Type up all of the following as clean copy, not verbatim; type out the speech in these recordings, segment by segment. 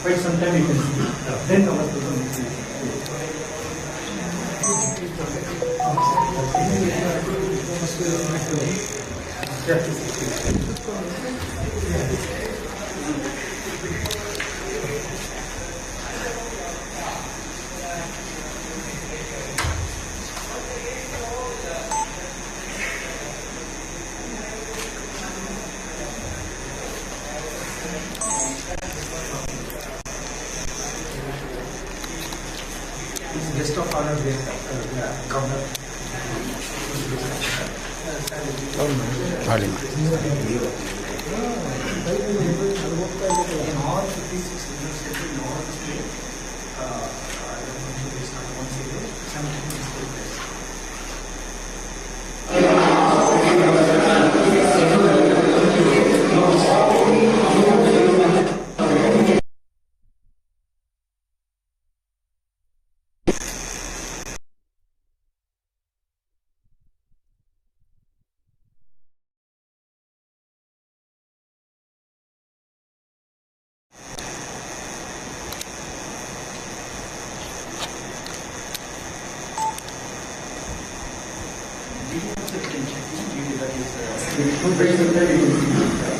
Quite some time you can see. Then our program. Guest of honor governor. In all 56 universities in all the state, I don't know if it's not one single, 17 is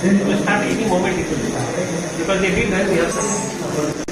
We'll start any moment it will be. Because they did that, we have some.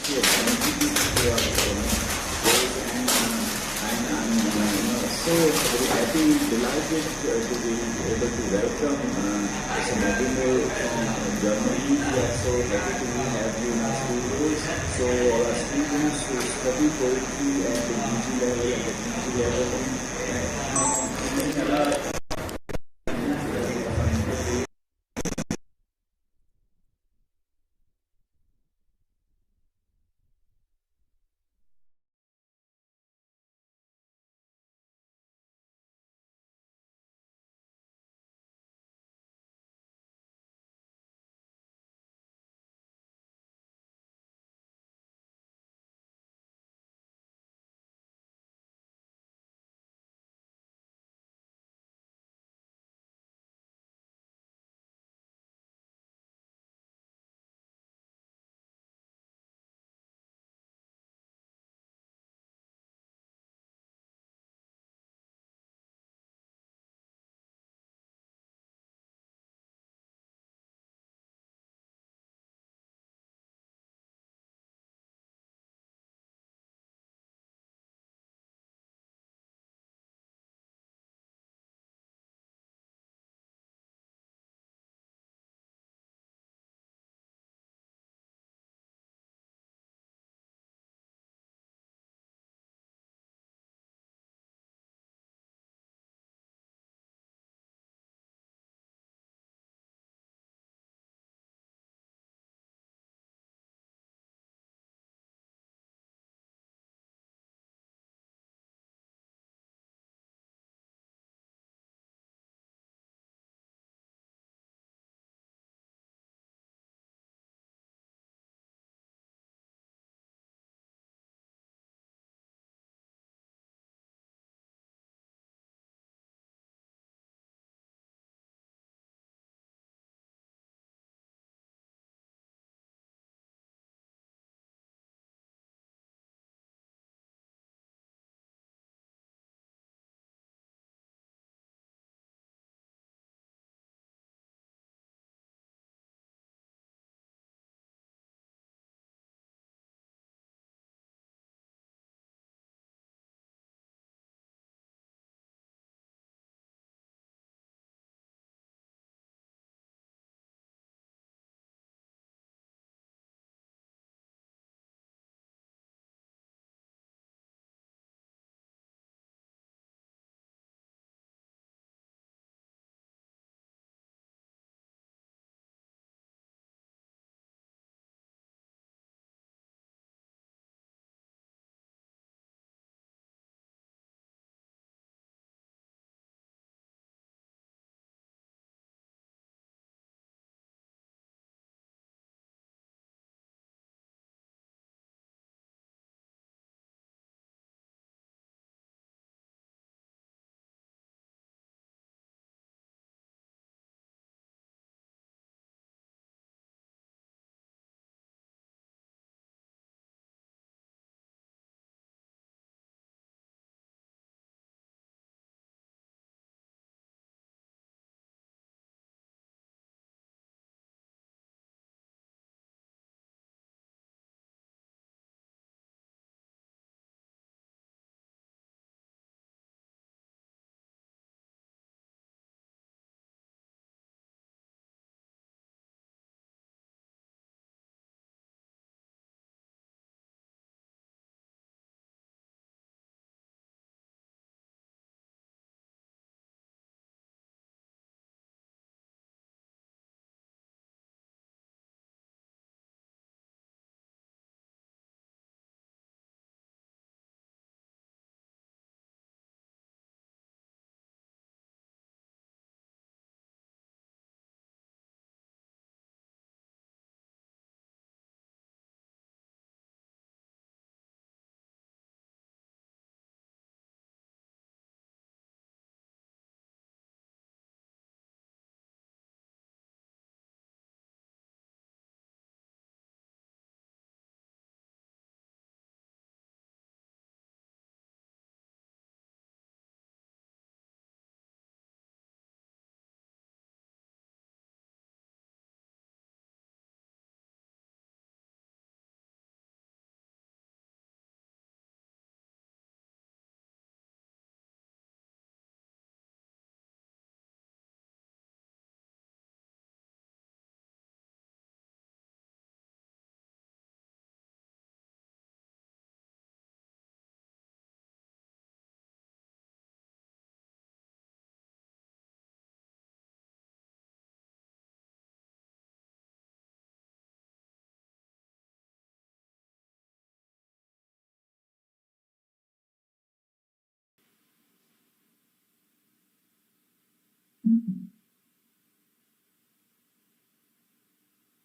Yes, thank you for your words and I'm so very happy, delighted to be able to welcome Ceremonial from Germany. We are so happy to have you in our studios. So our students who study poetry at the UG level, at the PG level, and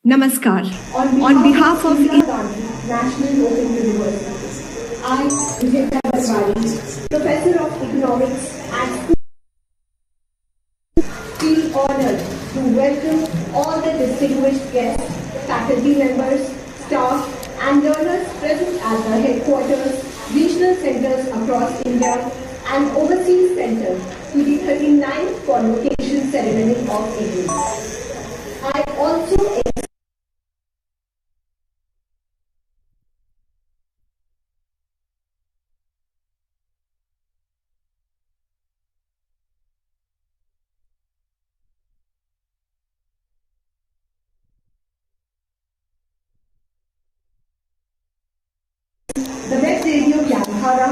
Namaskar. On behalf of IGNOU National Open University, I, Vijay, Professor of Economics at feel honored to welcome all the distinguished guests, faculty members, staff, and learners present at the headquarters, regional centers across India, and overseas centers to the 39th Convocation Ceremony of IGNOU. I also the web radio Yamhara,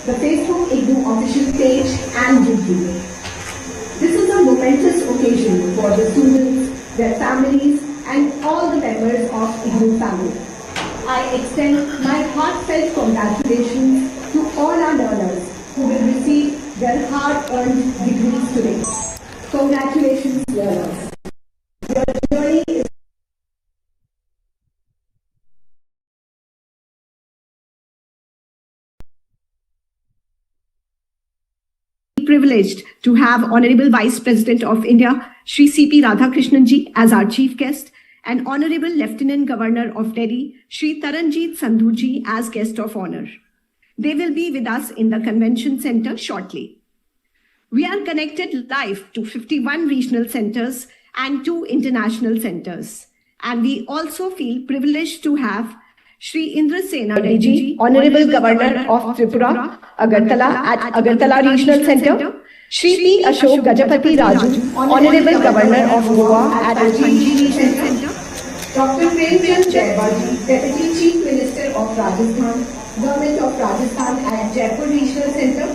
the Facebook IGNOU official page, and YouTube. This is a momentous occasion for the students, their families, and all the members of IGNOU family. I extend my heartfelt congratulations to all our learners who will receive their hard-earned degrees today. Congratulations, learners. Your journey is privileged to have Honorable Vice President of India, Shri C.P. Radhakrishnan ji, as our chief guest, and Honorable Lieutenant Governor of Delhi, Shri Taranjeet Sandhu ji, as guest of honor. They will be with us in the convention center shortly. We are connected live to 51 regional centers and 2 international centers. And we also feel privileged to have Shri Indrasena Reddy ji, Honorable Governor of Tripura, Agartala at Agartala Regional Center, Shri P. Ashok Gajapati Raju, Honorable Governor of Goa at Panji Regional Center, Dr. Premchand Jaibaji, Deputy Chief Minister of Rajasthan, Government of Rajasthan at Jaipur Regional Center,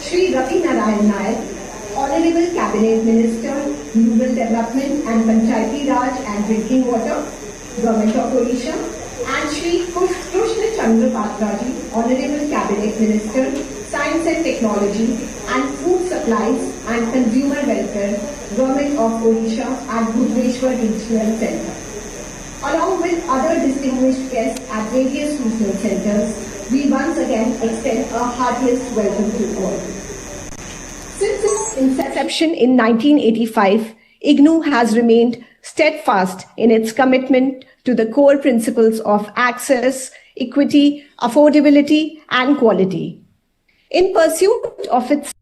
Shri Ravi Narayan Nayak, Honorable Cabinet Minister, Rural Development and Panchayati Raj and Drinking Water, Government of Odisha, and Shri Krishna Chandra Patraji, Honorable Cabinet Minister, Science and Technology and Food Supplies and Consumer Welfare, Government of Odisha at Bhubaneswar Regional Center. Along with other distinguished guests at various regional centers, we once again extend a heartiest welcome to all. Since its inception in 1985, IGNOU has remained steadfast in its commitment to the core principles of access, equity, affordability, and quality. In pursuit of its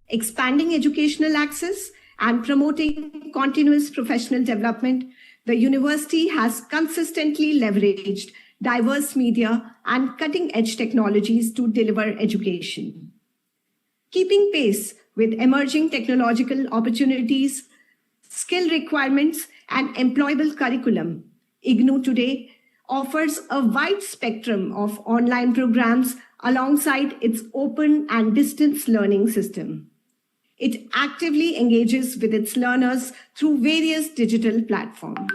expanding educational access and promoting continuous professional development, the university has consistently leveraged diverse media and cutting-edge technologies to deliver education. Keeping pace with emerging technological opportunities, skill requirements, and employable curriculum, IGNOU today offers a wide spectrum of online programs alongside its open and distance learning system. It actively engages with its learners through various digital platforms.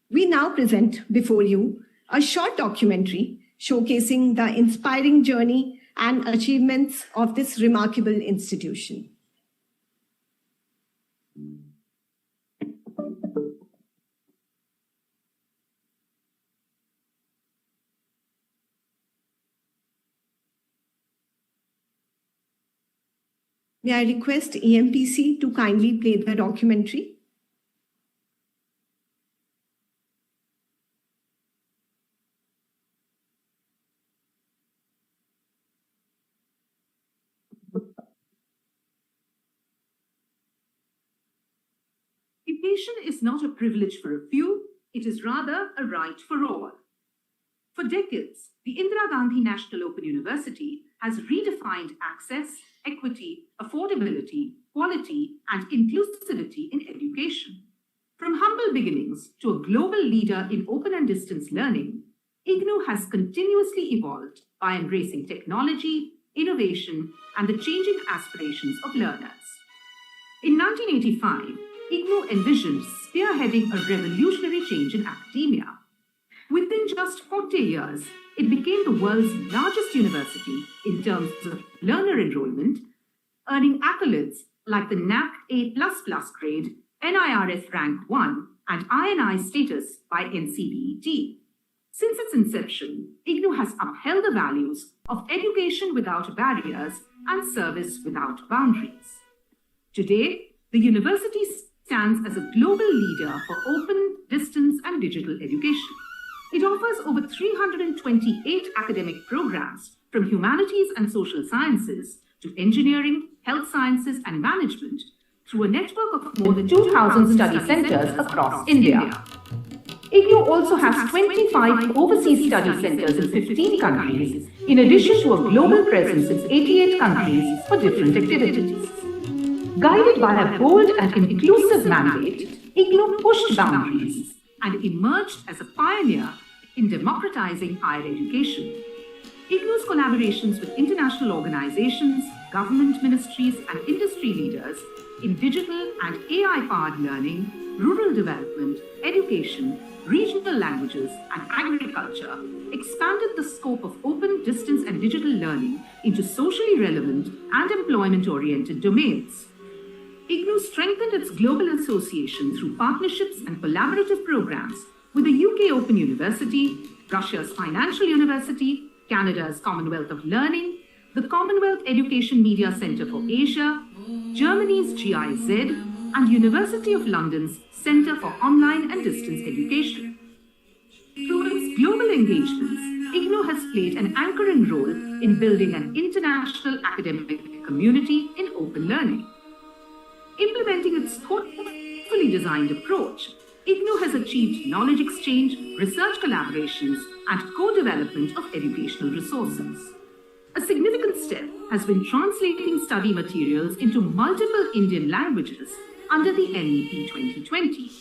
We now present before you a short documentary showcasing the inspiring journey and achievements of this remarkable institution. May I request EMPC to kindly play the documentary? Education is not a privilege for a few, it is rather a right for all. For decades, the Indira Gandhi National Open University has redefined access, equity, affordability, quality, and inclusivity in education. From humble beginnings to a global leader in open and distance learning, IGNOU has continuously evolved by embracing technology, innovation, and the changing aspirations of learners. In 1985, IGNOU envisioned spearheading a revolutionary change in academia. Within just 40 years, it became the world's largest university in terms of learner enrollment, earning accolades like the NAC A++ grade, NIRF rank 1, and INI status by NCBET. Since its inception, IGNOU has upheld the values of education without barriers and service without boundaries. Today, the university stands as a global leader for open, distance, and digital education. It offers over 328 academic programs from humanities and social sciences to engineering, health sciences, and management through a network of more than 2,000 study centers across India. IGNOU also has 25 overseas study centers in 15 countries, in addition to a global presence in 88 countries for different activities. Guided by a bold and inclusive mandate, IGNOU pushed boundaries and emerged as a pioneer in democratizing higher education. IGNOU's collaborations with international organizations, government ministries, and industry leaders in digital and AI-powered learning, rural development, education, regional languages, and agriculture expanded the scope of open, distance, and digital learning into socially relevant and employment-oriented domains. IGNOU strengthened its global association through partnerships and collaborative programs with the UK Open University, Russia's Financial University, Canada's Commonwealth of Learning, the Commonwealth Education Media Centre for Asia, Germany's GIZ, and University of London's Centre for Online and Distance Education. Through its global engagements, IGNOU has played an anchoring role in building an international academic community in open learning. Implementing its thoughtfully designed approach, IGNOU has achieved knowledge exchange, research collaborations, and co-development of educational resources. A significant step has been translating study materials into multiple Indian languages under the NEP 2020.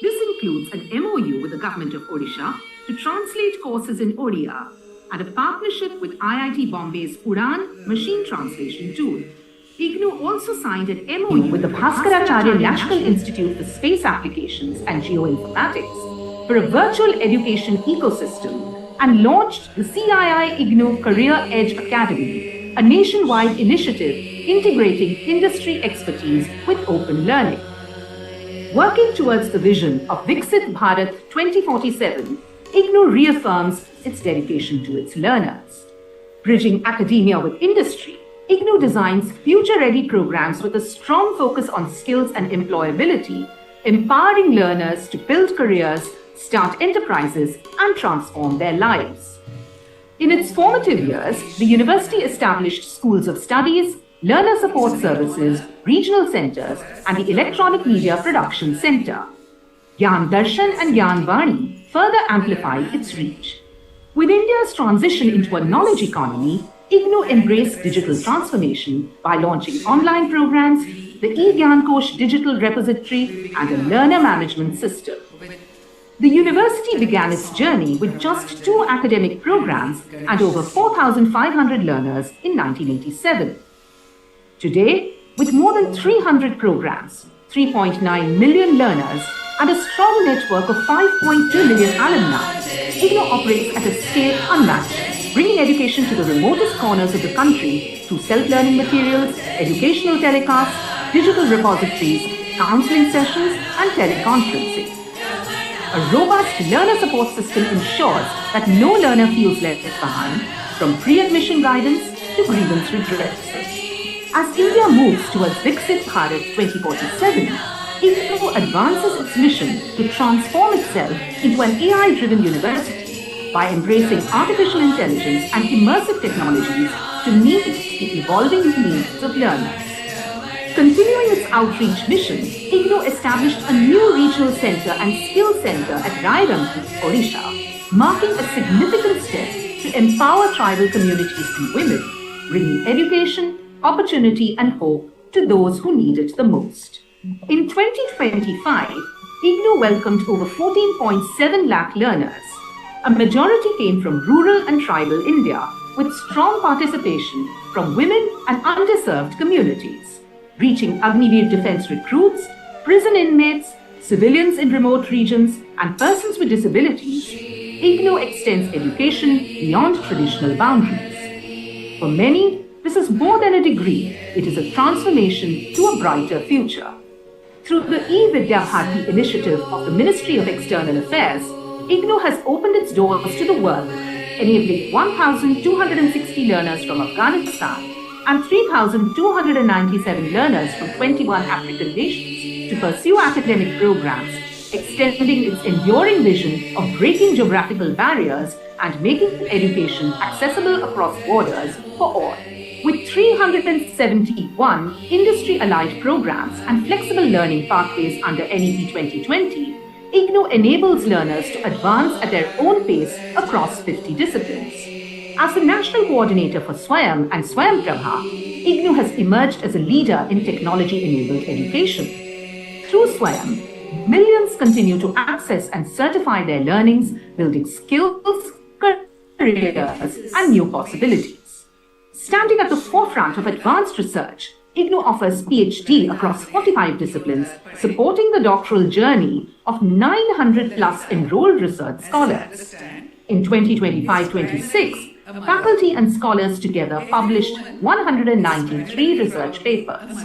This includes an MOU with the Government of Odisha to translate courses in Odia and a partnership with IIT Bombay's Udan machine translation tool. IGNOU also signed an MOU with the Bhaskaracharya National Institute for Space Applications and Geoinformatics for a virtual education ecosystem and launched the CII IGNOU Career Edge Academy, a nationwide initiative integrating industry expertise with open learning. Working towards the vision of Viksit Bharat 2047, IGNOU reaffirms its dedication to its learners. Bridging academia with industry, IGNOU designs future-ready programs with a strong focus on skills and employability, empowering learners to build careers, start enterprises, and transform their lives. In its formative years, the university established schools of studies, learner support services, regional centers, and the Electronic Media Production Center. Gyan Darshan and Gyan Vani further amplified its reach. With India's transition into a knowledge economy, IGNOU embraced digital transformation by launching online programs, the eGyan Kosh digital repository, and a learner management system. The university began its journey with just 2 academic programs and over 4,500 learners in 1987. Today, with more than 300 programs, 3.9 million learners, and a strong network of 5.2 million alumni, IGNOU operates at a scale unmatched, bringing education to the remotest corners of the country through self-learning materials, educational telecasts, digital repositories, counseling sessions, and teleconferencing. A robust learner support system ensures that no learner feels left behind, from pre-admission guidance to grievance redress. As India moves towards Viksit Bharat 2047, IGNOU advances its mission to transform itself into an AI-driven university by embracing artificial intelligence and immersive technologies to meet the evolving needs of learners. Continuing its outreach mission, IGNOU established a new regional center and skill center at Rairangi, Odisha, marking a significant step to empower tribal communities and women, bringing education, opportunity, and hope to those who need it the most. In 2025, IGNOU welcomed over 14.7 lakh learners. A majority came from rural and tribal India, with strong participation from women and underserved communities. Reaching Agniveer defense recruits, prison inmates, civilians in remote regions, and persons with disabilities, IGNOU extends education beyond traditional boundaries. For many, this is more than a degree. It is a transformation to a brighter future. Through the e-Vidya Bharati initiative of the Ministry of External Affairs, IGNOU has opened its doors to the world, enabling 1,260 learners from Afghanistan and 3,297 learners from 21 African nations to pursue academic programs, extending its enduring vision of breaking geographical barriers and making education accessible across borders for all. With 371 industry-allied programs and flexible learning pathways under NEP 2020, IGNOU enables learners to advance at their own pace across 50 disciplines. As the national coordinator for Swayam and Swayam Prabha, IGNOU has emerged as a leader in technology-enabled education. Through Swayam, millions continue to access and certify their learnings, building skills, careers, and new possibilities. Standing at the forefront of advanced research, IGNOU offers PhD across 45 disciplines, supporting the doctoral journey of 900 plus enrolled research scholars. In 2025-26, faculty and scholars together published 193 research papers.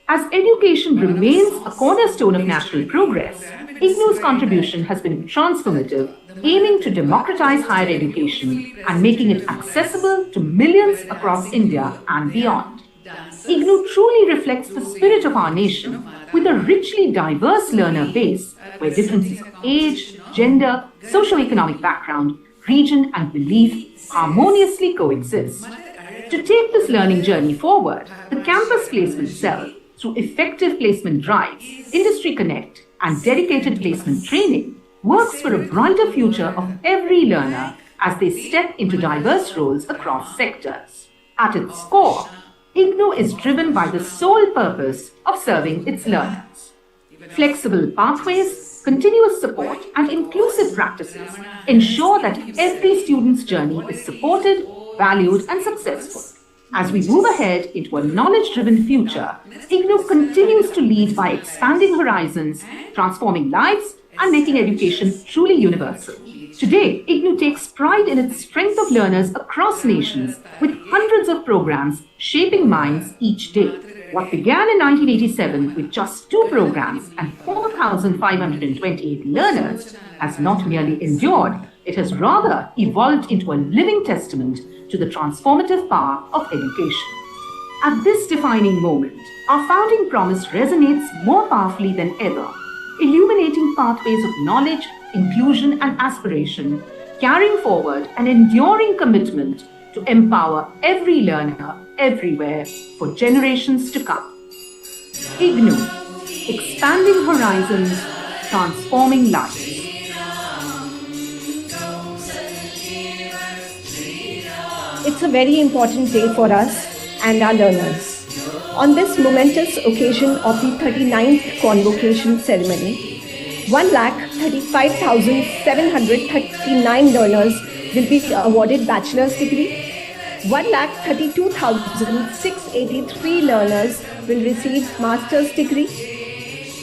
As education remains a cornerstone of national progress, IGNOU's contribution has been transformative, aiming to democratize higher education and making it accessible to millions across India and beyond. IGNOU truly reflects the spirit of our nation with a richly diverse learner base where differences of age, gender, socio-economic background, region and belief harmoniously coexist. To take this learning journey forward, the campus placement cell, through effective placement drives, Industry Connect, and dedicated placement training, works for a brighter future of every learner as they step into diverse roles across sectors. At its core, IGNOU is driven by the sole purpose of serving its learners. Flexible pathways, continuous support, and inclusive practices ensure that every student's journey is supported, valued, and successful. As we move ahead into a knowledge-driven future, IGNOU continues to lead by expanding horizons, transforming lives, and making education truly universal. Today, IGNOU takes pride in its strength of learners across nations, with hundreds of programs shaping minds each day. What began in 1987 with just 2 programs and 4,528 learners has not merely endured, it has rather evolved into a living testament to the transformative power of education. At this defining moment, our founding promise resonates more powerfully than ever, illuminating pathways of knowledge, inclusion, and aspiration, carrying forward an enduring commitment to empower every learner everywhere for generations to come. IGNOU, expanding horizons, transforming lives. It's a very important day for us and our learners. On this momentous occasion of the 39th Convocation ceremony, 1,35,739 learners will be awarded bachelor's degree, 1,32,683 learners will receive master's degree,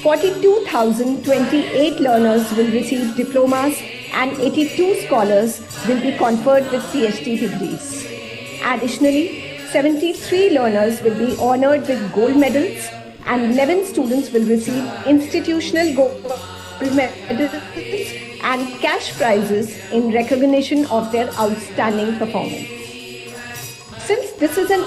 42,028 learners will receive diplomas, and 82 scholars will be conferred with PhD degrees. Additionally, 73 learners will be honored with gold medals and 11 students will receive institutional gold medals and cash prizes in recognition of their outstanding performance. Since this is an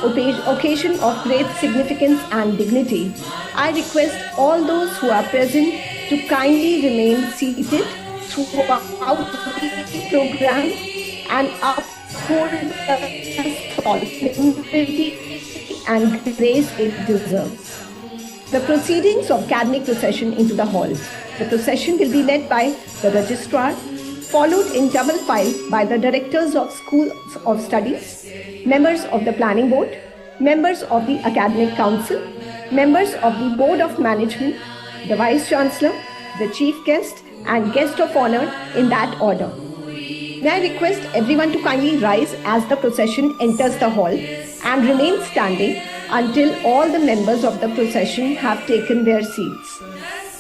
occasion of great significance and dignity, I request all those who are present to kindly remain seated throughout the program and uphold the solemnity and grace it deserves. The proceedings of academic procession into the hall. The procession will be led by the registrar, followed in double file by the directors of schools of studies, members of the planning board, members of the academic council, members of the board of management, the vice chancellor, the chief guest, and guest of honor in that order. May I request everyone to kindly rise as the procession enters the hall and remain standing until all the members of the procession have taken their seats.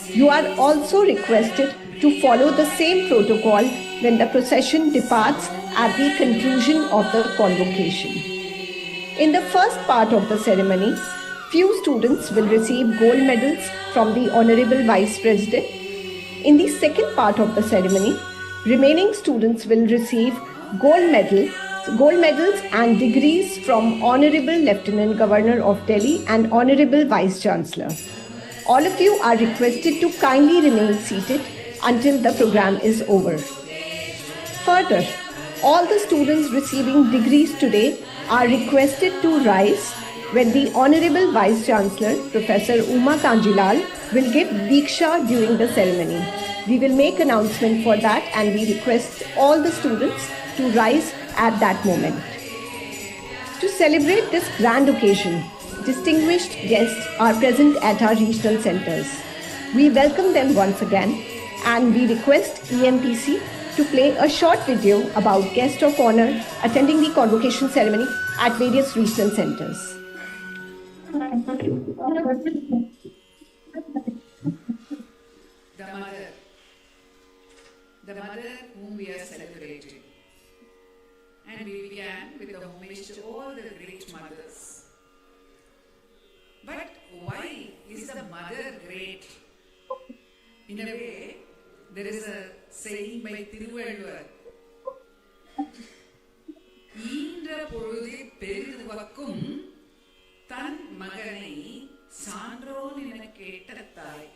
You are also requested to follow the same protocol when the procession departs at the conclusion of the convocation. In the first part of the ceremony, Few students will receive gold medals from the Honorable Vice President. In the second part of the ceremony, remaining students will receive gold medals and degrees from Honorable Lieutenant Governor of Delhi and Honorable Vice Chancellor. All of you are requested to kindly remain seated until the program is over. Further, all the students receiving degrees today are requested to rise when the Honorable Vice Chancellor, Professor Uma Kanjilal, will give Diksha during the ceremony. We will make announcement for that and we request all the students to rise at that moment. To celebrate this grand occasion, distinguished guests are present at our regional centers. We welcome them once again and we request EMPC to play a short video about guest of honor attending the convocation ceremony at various regional centers. The mother whom we are celebrating. And we began with the homage to all the great mothers. But why is the mother great? In a way, there is a saying by Thiruvalluvar. ஈன்ற பொழுதில் பெரிதுவக்கும் தன் மகனை சான்றோன் என கேட்ட தாய்.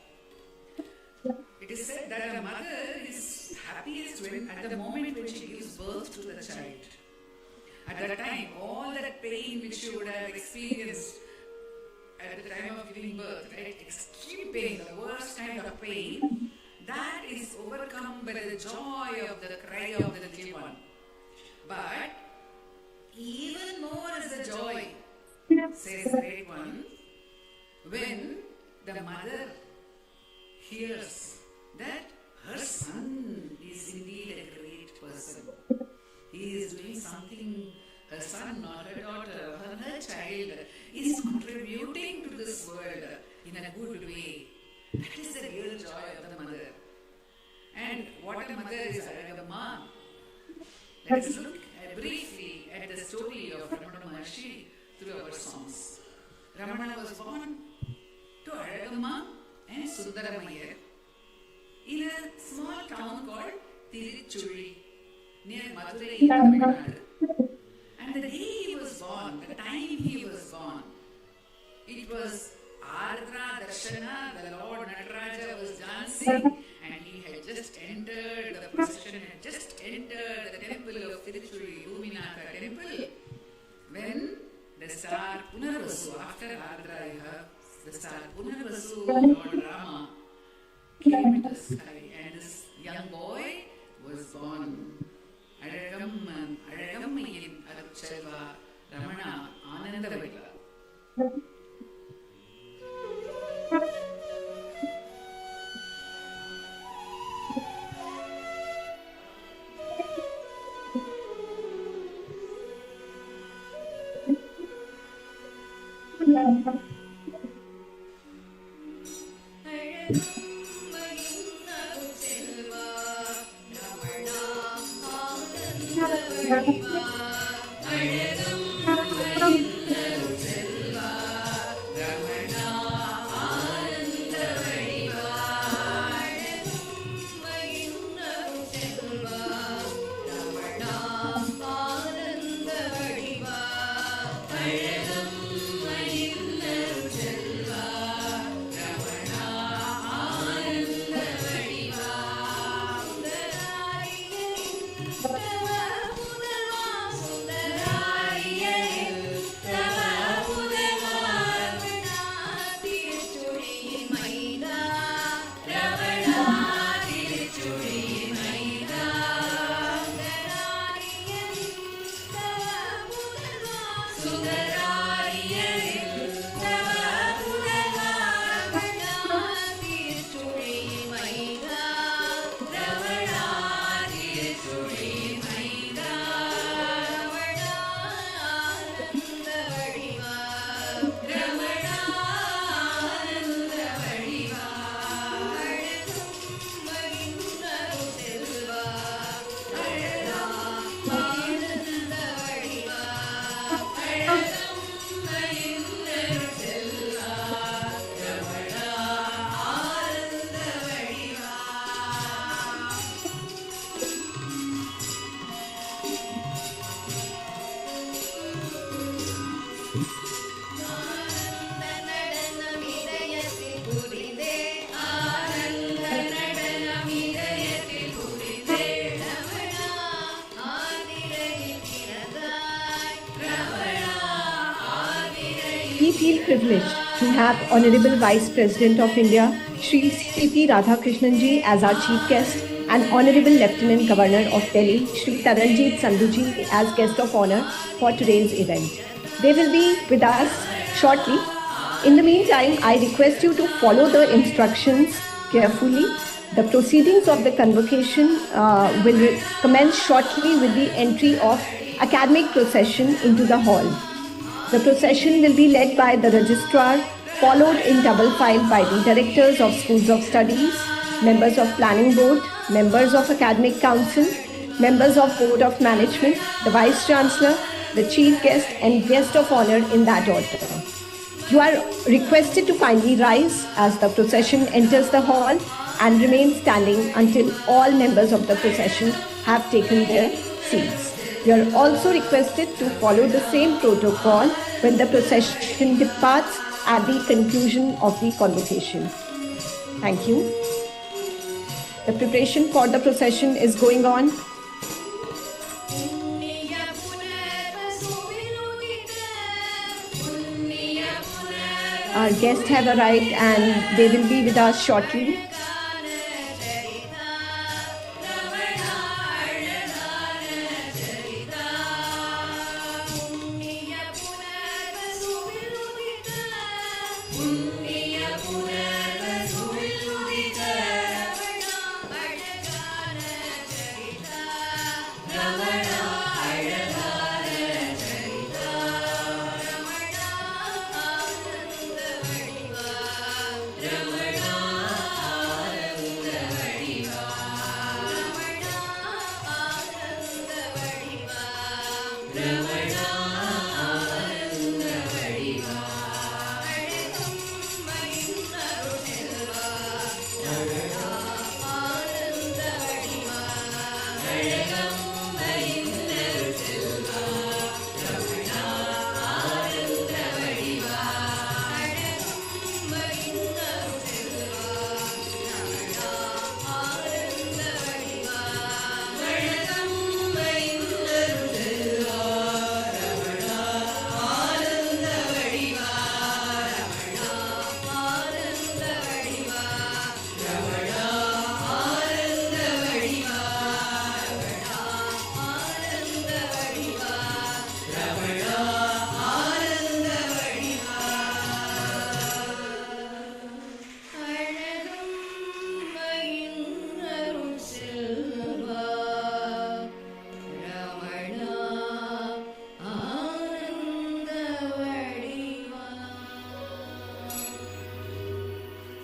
It is said that a mother is happiest when, at the moment when she gives birth to the child. At that time, all that pain which she would have experienced at the time of giving birth, right? Extreme pain, the worst kind of pain, that is overcome by the joy of the cry of the little one. But even more is the joy, says the great one, when the mother hears that her son is indeed a great person. He is doing something, her son or her daughter or her child is contributing to this world in a good way. That is the real joy of the mother. And what a mother is, a mom. Let us look briefly at the story of Ramana Maharshi through our songs. Ramana was born to Alagamma and Sundaramayyar in a small town called Tiruchuri near Madurai, Tamil Nadu. And the day he was born, the time he was born, it was Ardra Darshana, the Lord Nataraja was dancing and he had just entered, the procession had just entered the temple of Tiruchuri, Bhuminaka temple, when the star Punarvasu, after Ardra, the star Punarvasu, Lord Rama, came into the sky and this young boy was born. Alagammayin Arupchelva Ramana Anandavilla. feel privileged to have Honorable Vice President of India, Shri C.P. Radhakrishnan ji as our chief guest and Honorable Lieutenant Governor of Delhi, Shri Taranjeet Sandhu ji as guest of honor for today's event. They will be with us shortly. In the meantime, I request you to follow the instructions carefully. The proceedings of the convocation will commence shortly with the entry of academic procession into the hall. The procession will be led by the registrar, followed in double file by the directors of schools of studies, members of planning board, members of academic council, members of board of management, the vice chancellor, the chief guest and guest of honor in that order. You are requested to kindly rise as the procession enters the hall and remain standing until all members of the procession have taken their seats. You are also requested to follow the same protocol when the procession departs at the conclusion of the convocation. Thank you. The preparation for the procession is going on. Our guests have arrived and they will be with us shortly.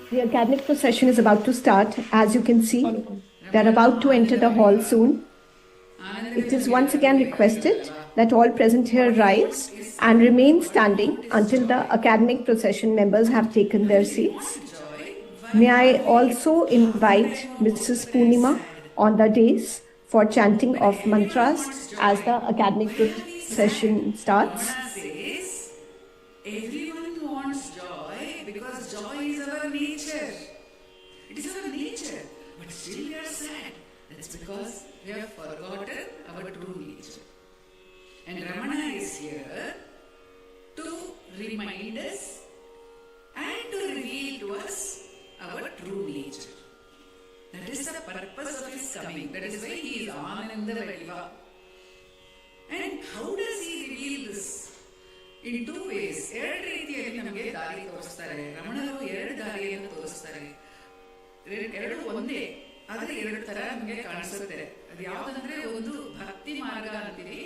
The academic procession is about to start. As you can see, they're about to enter the hall soon. It is once again requested that all present here rise and remain standing until the academic procession members have taken their seats. May I also invite Mrs. Poonima on the dais for chanting of mantras as the academic procession starts. Everyone wants joy because joy is our nature. It is our nature. But still we are sad. That's because we have forgotten our true nature. And Ramana is here to remind us and to reveal to us our true nature. That is the purpose of his coming. That is why he is Ananda Vadiva. And how does he reveal this? In two ways. ಎರಡು ರೀತಿಯಲ್ಲಿ ನಮಗೆ ದಾರಿ ತೋರಿಸ್ತಾರೆ. ರಮಣರು ಎರಡು ದಾರಿಯನ್ನು ತೋರಿಸ್ತಾರೆ. ಎರಡು ಒಂದೇ, ಆದರೆ ಎರಡು ತರ ನಮಗೆ ಕಾಣಿಸುತ್ತೆ. ಅದು ಯಾವುದಂದ್ರೆ ಒಂದು ಭಕ್ತಿ ಮಾರ್ಗ ಅಂತೀವಿ,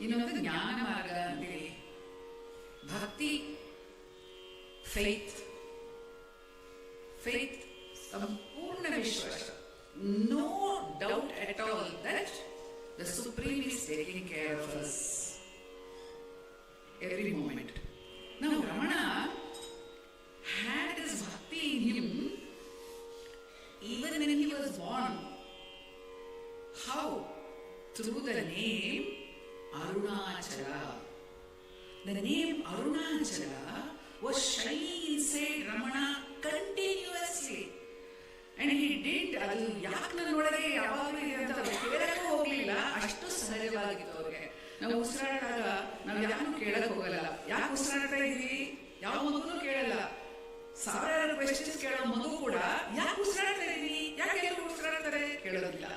ಇನ್ನೊಂದು ಜ್ಞಾನ ಮಾರ್ಗ ಅಂತೀವಿ. ಭಕ್ತಿ, ಫೇತ್, ಸಂಪೂರ್ಣ ವಿಶ್ವಾಸ. No doubt at all that the Supreme is taking care of us every moment. Now Ramana had this bhakti in him even when he was born. How? Through the name Arunachala. The name Arunachala was shining inside Ramana continuously. And he did, ಅದು ಯಾಕೆ ನನ್ನೊಳಗೆ ಯಾವಾಗಲೂ ಇದೆ ಅಂತ ಕೇಳಕ್ಕೆ ಹೋಗ್ಲಿಲ್ಲ, ಅಷ್ಟು ಸಹಜವಾಗಿತ್ತು ಅವ್ರಿಗೆ. ನಾವು ಉಸಿರಾಡಿದಾಗ ನಾವು ಯಾರನ್ನು ಕೇಳಕ್ ಹೋಗಲ್ಲ. ಯಾಕೆ ಉಸಿರಾಡ್ತಾ ಇದೀವಿ? ಯಾವ ಮಗುನೂ ಕೇಳಲ್ಲ. ಸಾವಿರಾರು ಕ್ವೆಶ್ಚನ್ಸ್ ಕೇಳೋ ಮಗು ಕೂಡ ಯಾಕೆ ಉಸಿರಾಡ್ತಾ ಇದೀನಿ, ಯಾಕೆ ಎಲ್ಲರೂ ಉಸಿರಾಡ್ತಾರೆ ಕೇಳೋದಿಲ್ಲ.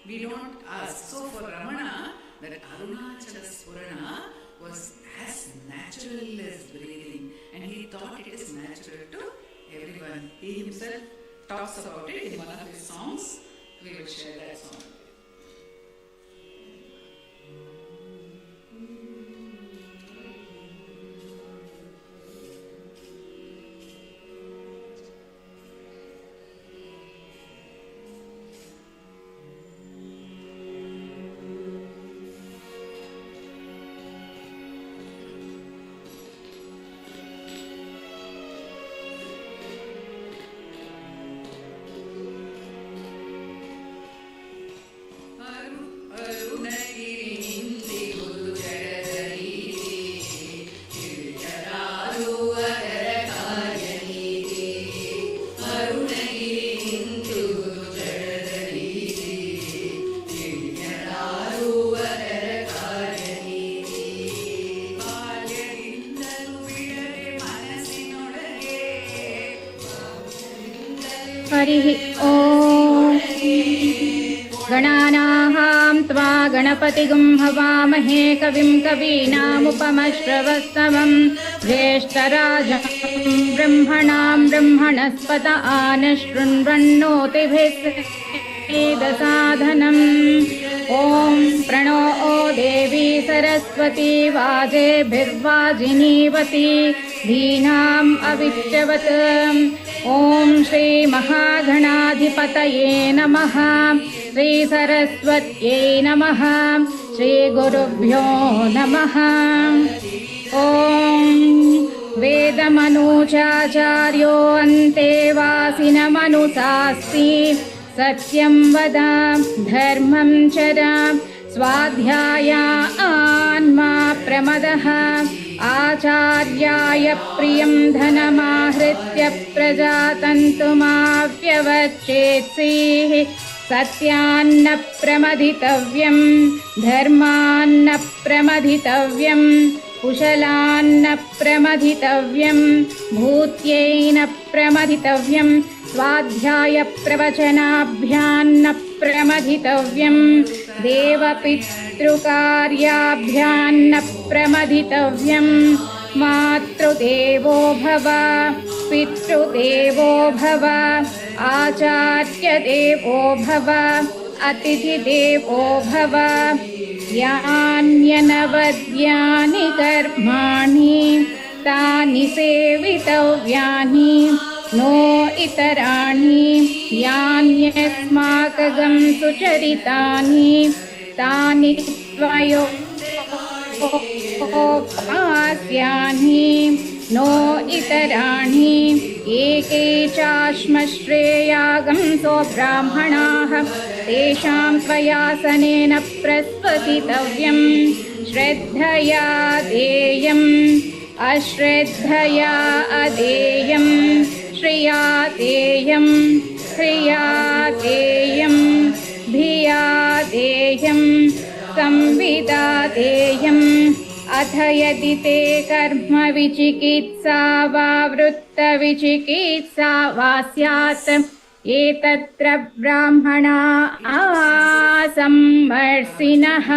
We don't ask. So for Ramana, that Arunachala Spurana was as natural as breathing, and he thought it is natural to everyone. He himself talks about it in one of his songs. We will share that song. हरिः ॐ गणानां त्वा गणपतिगुं हवामहे कविं कवीनामुपमश्रवस्तमं ज्येष्ठराजं ब्रह्मणां ब्रह्मणस्पत आनशृण्वन्नोतिभिः ॐ प्रणो देवी सरस्वती वाजेभिर्वाजिनीवती धीनाम् अविच्यवत्। ॐ श्री महागणाधिपतये नमः। श्री सरस्वत्यै नमः। श्री गुरुभ्यो नमः। ॐ वेदमनूचाचार्यो अन्तेवासिनमनुशास्ति सत्यं वद धर्मं चर स्वाध्यायान्मा प्रमदः आचार्याय प्रियं धनमाहृत्य प्रजातन्तुमाव्यवच्छेत्सीः सत्यान्न प्रमदितव्यं धर्मान्न प्रमदितव्यं कुशलान्न प्रमदितव्यं भूत्यैन प्रमदितव्यं स्वाध्याय प्रवचनाभ्यान्न प्रमदितव्यं देवपितृकार्याभ्यान्न प्रमदितव्यं मातृदेवो भव पितृदेवो भव आचार्यदेवो भव अतिथिदेवो भव यान्यनवद्यानि कर्माणि तानि सेवितव्यानि नो इतराणि यान्यस्माकं सुचरितानि तानि त्वयोपास्यानि नो इतराणि एके चाश्मश्रेयागं सो ब्राह्मणाः तेषां त्वयासनेन प्रस्वसितव्यं श्रद्धया देयम् अश्रद्धया अदेयं श्रिया देयं ह्रिया देयं धिया देयं संविदा देयम् अथ यदि ते कर्म विचिकित्सा वा वृत्तविचिकित्सा वा स्यात् एतत्र ब्राह्मणा आसम्मर्षिणः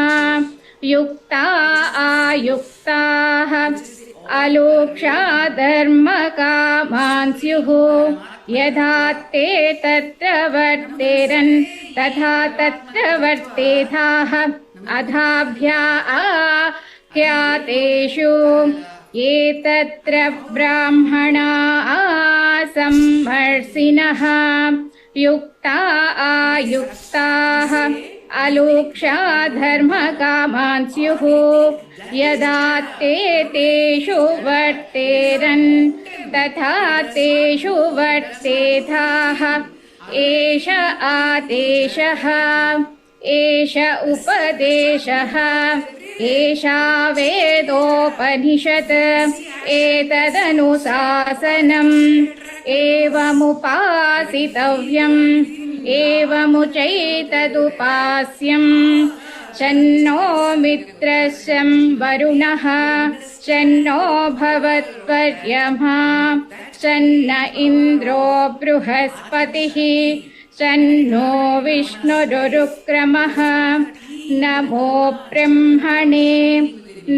युक्ता आयुक्ताः अलोक्षा धर्मकामान् स्युः यथा ते तत्र वर्तेरन् तथा तत्र वर्तेथाः अधाभ्याख्यातेषु एतत्र ब्राह्मणा आसम्मर्षिणः युक्ता आयुक्ताः अलोक्षा धर्मकामान् स्युः यदा ते तेषु वर्तेरन् तथा तेषु वर्तेथाः एष आदेशः एष उपदेशः एषा वेदोपनिषत् एतदनुशासनम् एवमुपासितव्यम् एवमुचैतदुपास्यम् चन्नो मित्रशं वरुणः चन्नो भवत्वर्यमा चन्न इन्द्रो बृहस्पतिः चन्नो विष्णुरुक्रमः नमो ब्रह्मणे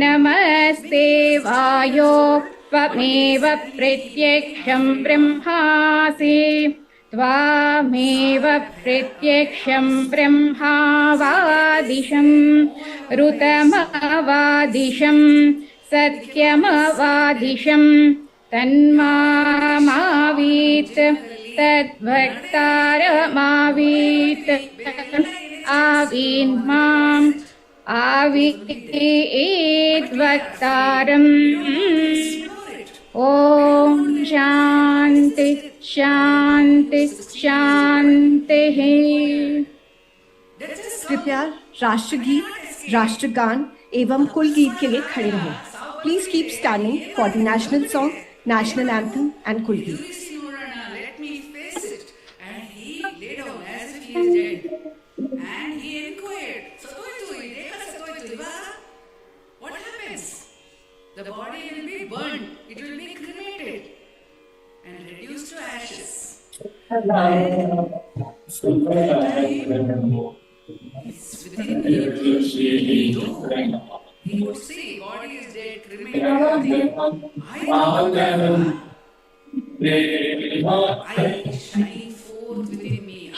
नमस्ते वायो त्वमेव प्रत्यक्षं ब्रह्मासि त्वामेव प्रत्यक्षं ब्रह्मावादिशं ऋतमवादिशं सत्यमवादिशं तन्मामावीत् तद्भक्तारमावीत् आवीन्माम् आवीद्वक्तारम् ॐ शान्ति शान्ति शान्तिः। कृपया राष्ट्रगीत, राष्ट्रगान एवं कुल गीत के लिए खड़े रहें। Please keep standing for the national song, national anthem and कुल गीत। Let me face it. And he lay down as if he is dead. And he inquired, what happens? The body will be burned, it will be cremated and reduced to ashes. He could see body is dead, cremated. I shine forth within me.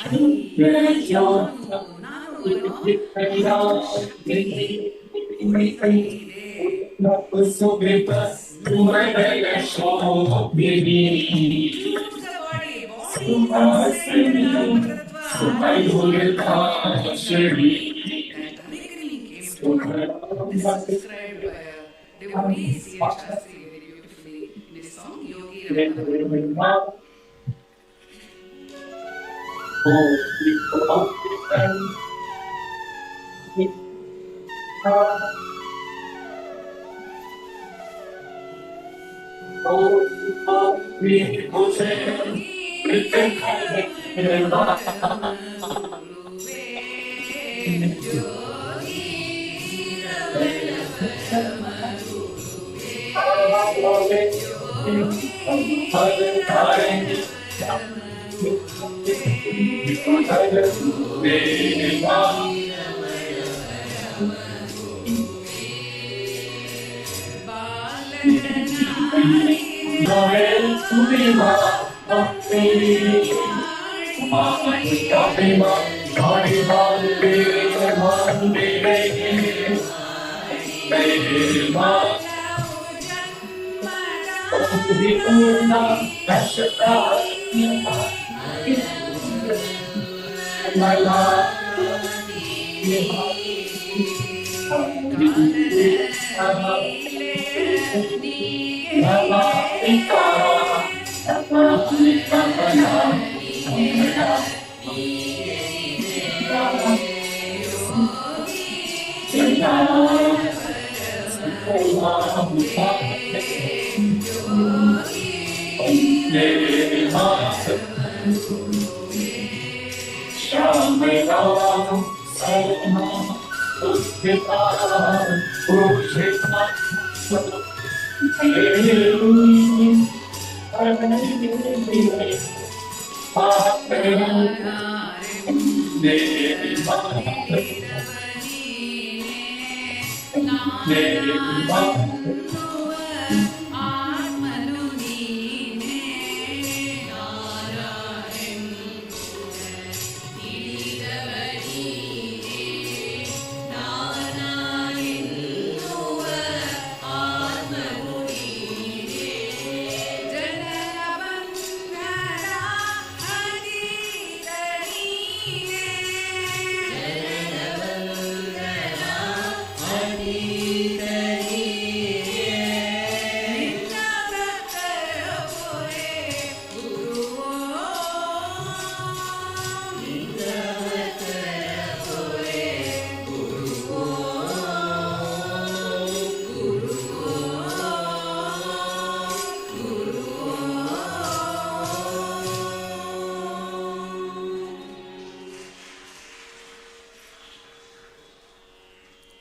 This is described by a devotee, C.H. Shastri, very beautifully in his song Yogi Ramananda.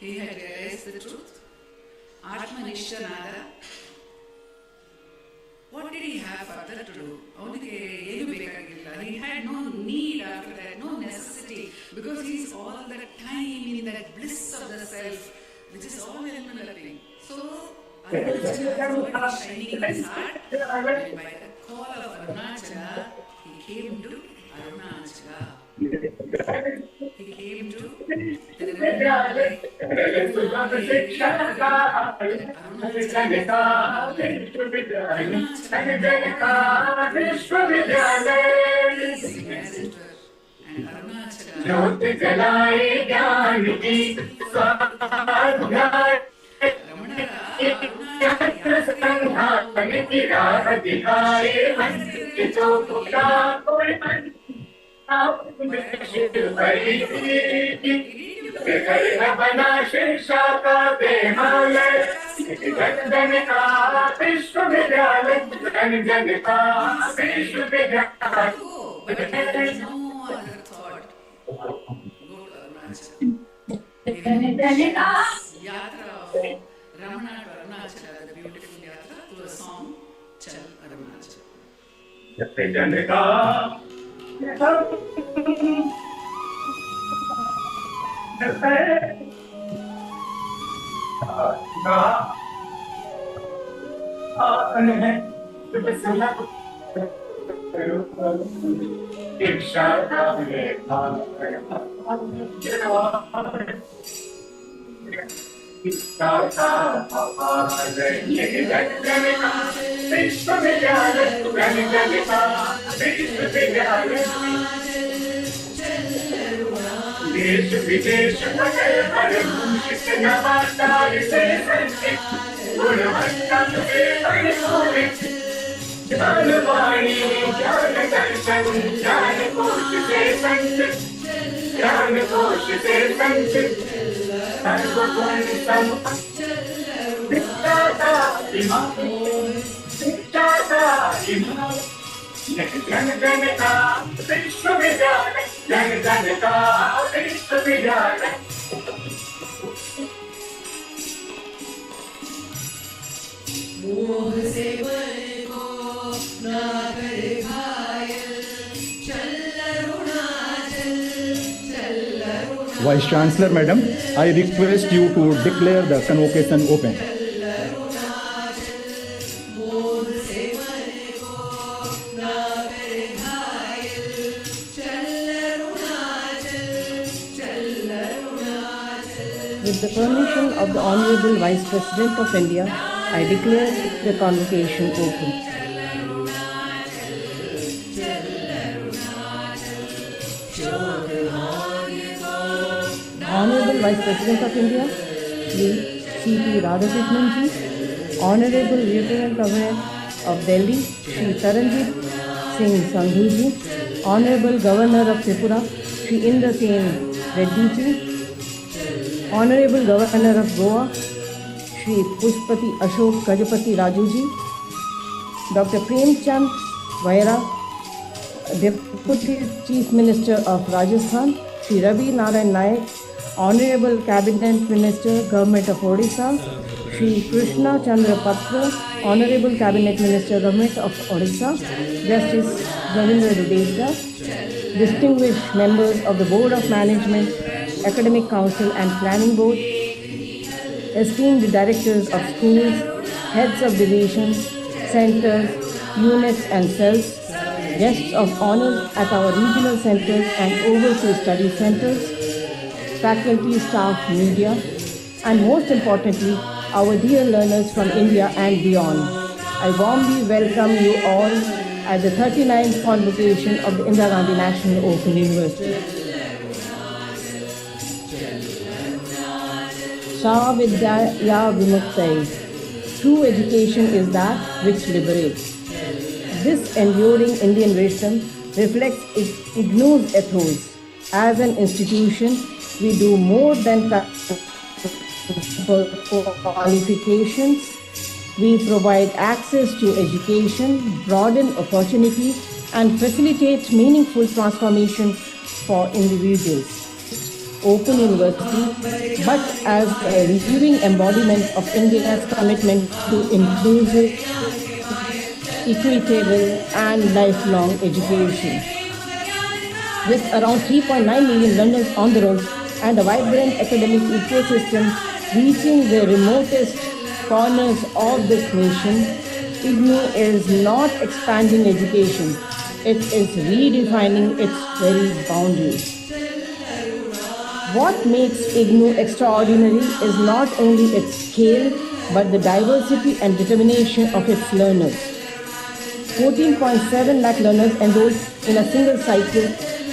he had realized the truth. Atmanishtanada. What did he have further to do? He had no need after that, no necessity, because he is all the time in that bliss of the self, which is all enveloping. So, Arunachala was shining in his heart, and by the call of Arunachala, he came to Arunachala. He came to Yatra of Ramana to Arunachala, the beautiful yatra, to a song, Chal Arunachala. Vice Chancellor, Madam, I request you to declare the convocation open. With the permission of the Honorable Vice President of India, I declare the convocation open. Honorable Vice President of India, Shri C.P. Radhakrishnan Ji, Honorable Lieutenant Governor of Delhi, Shri Taranjit Singh Sandhu Ji, Honorable Governor of Tripura, Shri Indra Sen Reddy Ji, Honorable Governor of Goa, Shri Pushpati Ashok Gajapati Raju Ji, Dr. Premchand Vaira, Deputy Chief Minister of Rajasthan, Shri Ravi Narayan Naik, Honorable Cabinet Minister, Government of Odisha, Shri Krishna Chandra Patra, Honorable Cabinet Minister, Government of Odisha, Justice Ravindra Dudeka, distinguished members of the Board of Management, Academic Council and Planning Board, esteemed directors of schools, heads of divisions, centers, units and cells, guests of honor at our regional centers and overseas study centers, faculty, staff, media, and most importantly, our dear learners from India and beyond. I warmly welcome you all at the 39th Convocation of the Indira Gandhi National Open University. Sa Vidyaya Vimuktai. True education is that which liberates. This enduring Indian wisdom reflects IGNOU's ethos. As an institution, we do more than qualifications. We provide access to education, broaden opportunity, and facilitate meaningful transformation for individuals. open university, but as a living embodiment of India's commitment to inclusive, equitable, and lifelong education. With around 3.9 million learners on the road and a vibrant academic ecosystem reaching the remotest corners of this nation, IGNOU is not expanding education, it is redefining its very boundaries. What makes IGNOU extraordinary is not only its scale, but the diversity and determination of its learners. 14.7 lakh learners enrolled in a single cycle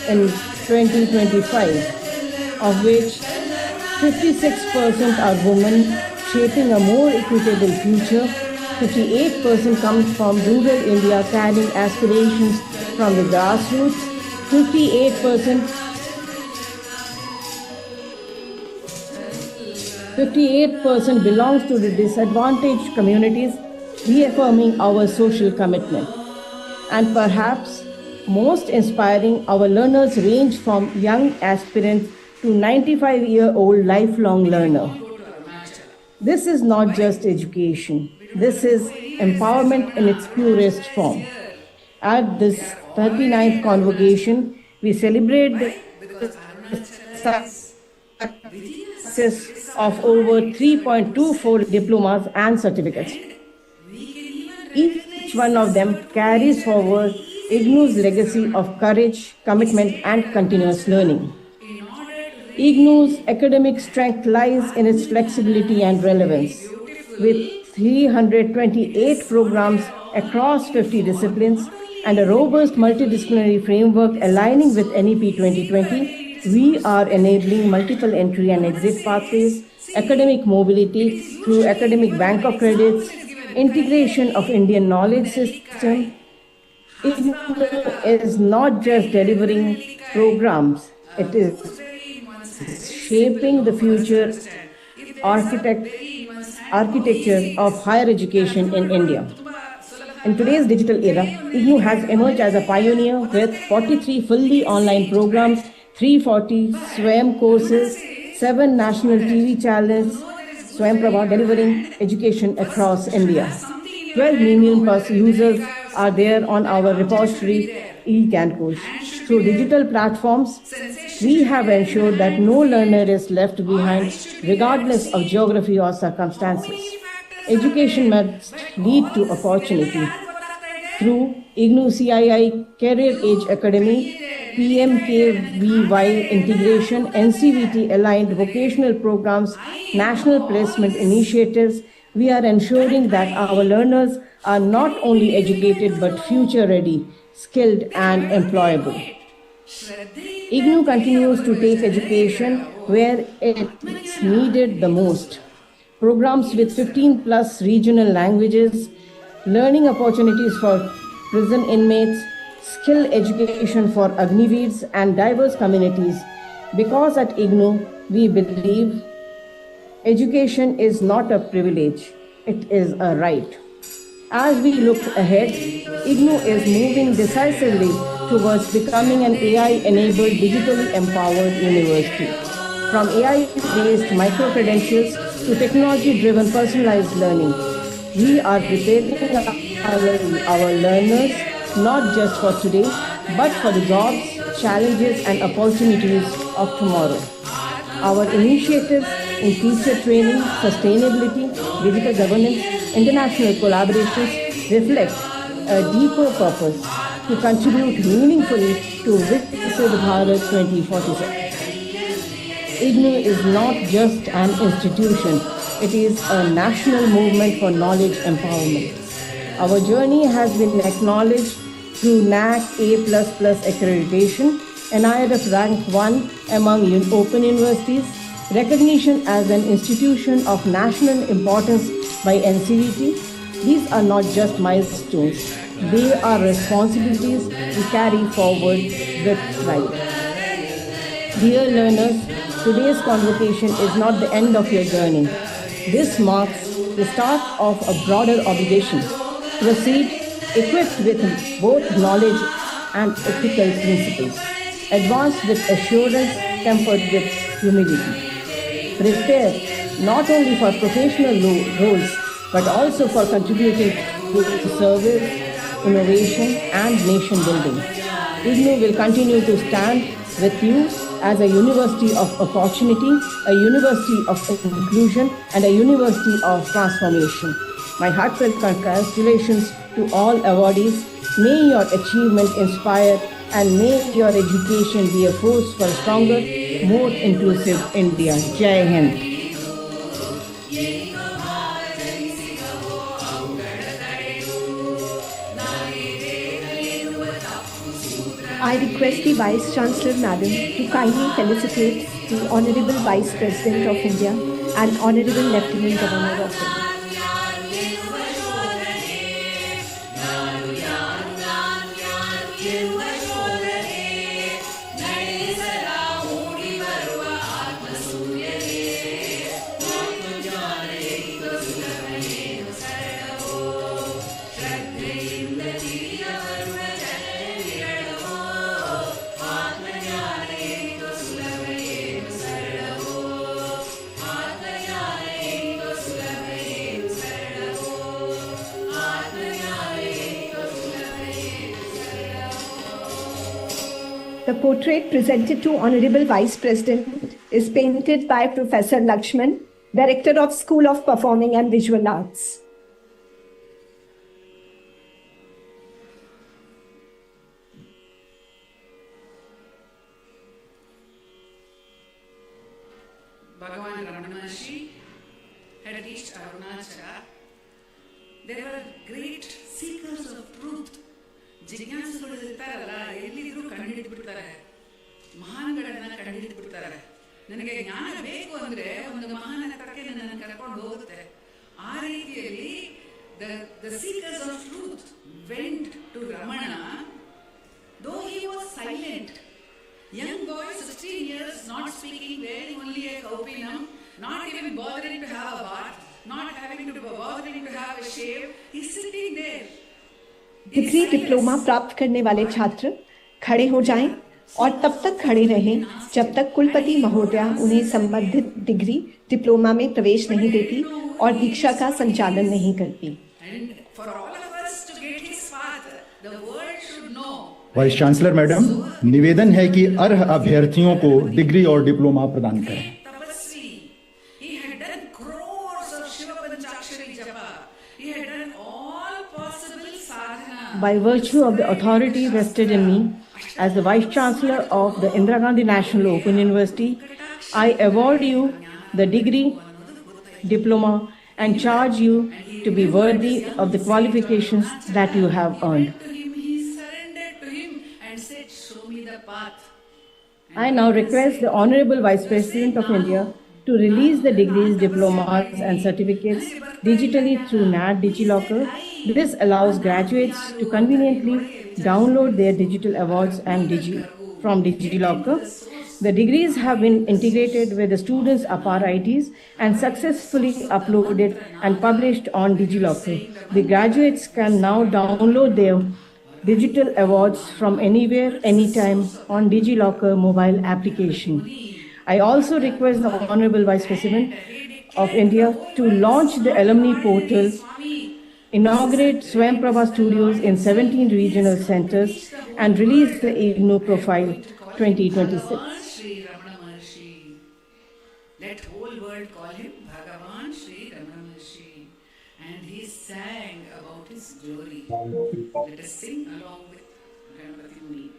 in 2025, of which 56% are women, shaping a more equitable future. 58% comes from rural India, carrying aspirations from the grassroots. 58% belongs to the disadvantaged communities, reaffirming our social commitment. And perhaps most inspiring, our learners range from young aspirants to 95-year-old lifelong learner. This is not just education. This is empowerment in its purest form. At this 39th Convocation, we celebrate the success of over 3.24 diplomas and certificates. Each one of them carries forward IGNOU's legacy of courage, commitment, and continuous learning. IGNOU's academic strength lies in its flexibility and relevance. With 328 programs across 50 disciplines and a robust multidisciplinary framework aligning with NEP 2020, we are enabling multiple entry and exit pathways, academic mobility through academic bank of credits, integration of Indian knowledge system. IGNOU is not just delivering programs, it is shaping the future architecture of higher education in India. In today's digital era, IGNOU has emerged as a pioneer with 43 fully online programs, 340 SWAYAM courses, 7 national TV channels, SWAYAM Prabha delivering education across India. 12 million plus users are there on our repository IGNOU. Through digital platforms, we have ensured that no learner is left behind regardless of geography or circumstances. Education must lead to opportunity. Through IGNOU CII Career Age Academy, PMKVY integration, NCVT aligned vocational programs, national placement initiatives, we are ensuring that our learners are not only educated but future ready, skilled and employable. IGNOU continues to take education where it's needed the most. Programs with 15 plus regional languages, learning opportunities for prison inmates, skill education for Agniveers and diverse communities. Because at IGNOU, we believe education is not a privilege, it is a right. As we look ahead, IGNOU is moving decisively towards becoming an AI-enabled, digitally empowered university. From AI-based micro-credentials to technology-driven personalized learning, we are preparing our learners not just for today, but for the jobs, challenges, and opportunities of tomorrow. Our initiatives in teacher training, sustainability, digital governance, international collaborations reflect a deeper purpose to contribute meaningfully to Viksit Bharat 2047. IGNOU is not just an institution, it is a national movement for knowledge empowerment. Our journey has been acknowledged through NAC A++ accreditation, NIRF rank 1 among open universities, recognition as an institution of national importance by NCVT. These are not just milestones, they are responsibilities we carry forward with pride. Dear learners, today's convocation is not the end of your journey. This marks the start of a broader obligation. Proceed equipped with both knowledge and ethical principles. Advance with assurance tempered with humility. Prepared not only for professional roles, but also for contributing to service, innovation, and nation building. IGNOU will continue to stand with you as a university of opportunity, a university of inclusion, and a university of transformation. My heartfelt congratulations to all awardees. May your achievement inspire and may your education be a force for a stronger, more inclusive India. Jai Hind. I request the Vice Chancellor Madam to kindly felicitate the Honorable Vice President of India and Honorable Lieutenant Governor of India. The portrait presented to Honorable Vice President is painted by Professor Lakshman, Director of School of Performing and Visual Arts. Bhagavan Ramana Maharshi had reached Arunachala. They were great seekers of truth. ಜಿಜ್ಞಾಸುಗಳು ಇರ್ತಾರಲ್ಲ, ಎಲ್ಲಿದ್ರು ಕಂಡುಹಿಡಿದ್ಬಿಡ್ತಾರೆ, ಮಹಾನ್ಗಳನ್ನ ಕಂಡುಹಿಡಿದ್ಬಿಡ್ತಾರೆ. ನನಗೆ ಜ್ಞಾನ ಬೇಕು ಅಂದ್ರೆ ಒಂದು ಮಹಾನ ಕಡೆಗೆ ನನ್ನ ಕರ್ಕೊಂಡು ಹೋಗುತ್ತೆ. ಆ ರೀತಿಯಲ್ಲಿ the seekers of truth went to Ramana, though he was silent. Young boy, 16 years, not speaking, wearing only a kaupinam, not even bothering to have a bath, not bothering to have a shave. He's sitting there. Degree diploma प्राप्त करने वाले छात्र खड़े हो जाएं और तब तक खड़े रहें जब तक कुलपति महोदया उन्हें संबंधित डिग्री डिप्लोमा में प्रवेश नहीं देती और दीक्षा का संचालन नहीं करती। वाइस चांसलर मैडम, निवेदन है कि अर्ह अभ्यर्थियों को डिग्री और डिप्लोमा प्रदान करें। By virtue of the authority vested in me as the Vice Chancellor of the Indira Gandhi National Open University, I award you the degree, diploma, and charge you to be worthy of the qualifications that you have earned. I now request the Honorable Vice President of India to release the degrees, diplomas, and certificates digitally through NAD DigiLocker. This allows graduates to conveniently download their digital awards and from DigiLocker. The degrees have been integrated with the students' APAR IDs and successfully uploaded and published on DigiLocker. The graduates can now download their digital awards from anywhere, anytime on DigiLocker mobile application. I also request the Honorable Vice President of India to launch the alumni portal, inaugurate Swayam Prabha studios in 17 regional centers, and release the IGNOU Profile 2026. Shri Ramana Maharshi. Let whole world call him Bhagavan Shri Ramana Maharshi. And he sang about his glory. Let us sing along with Ganapati Muni.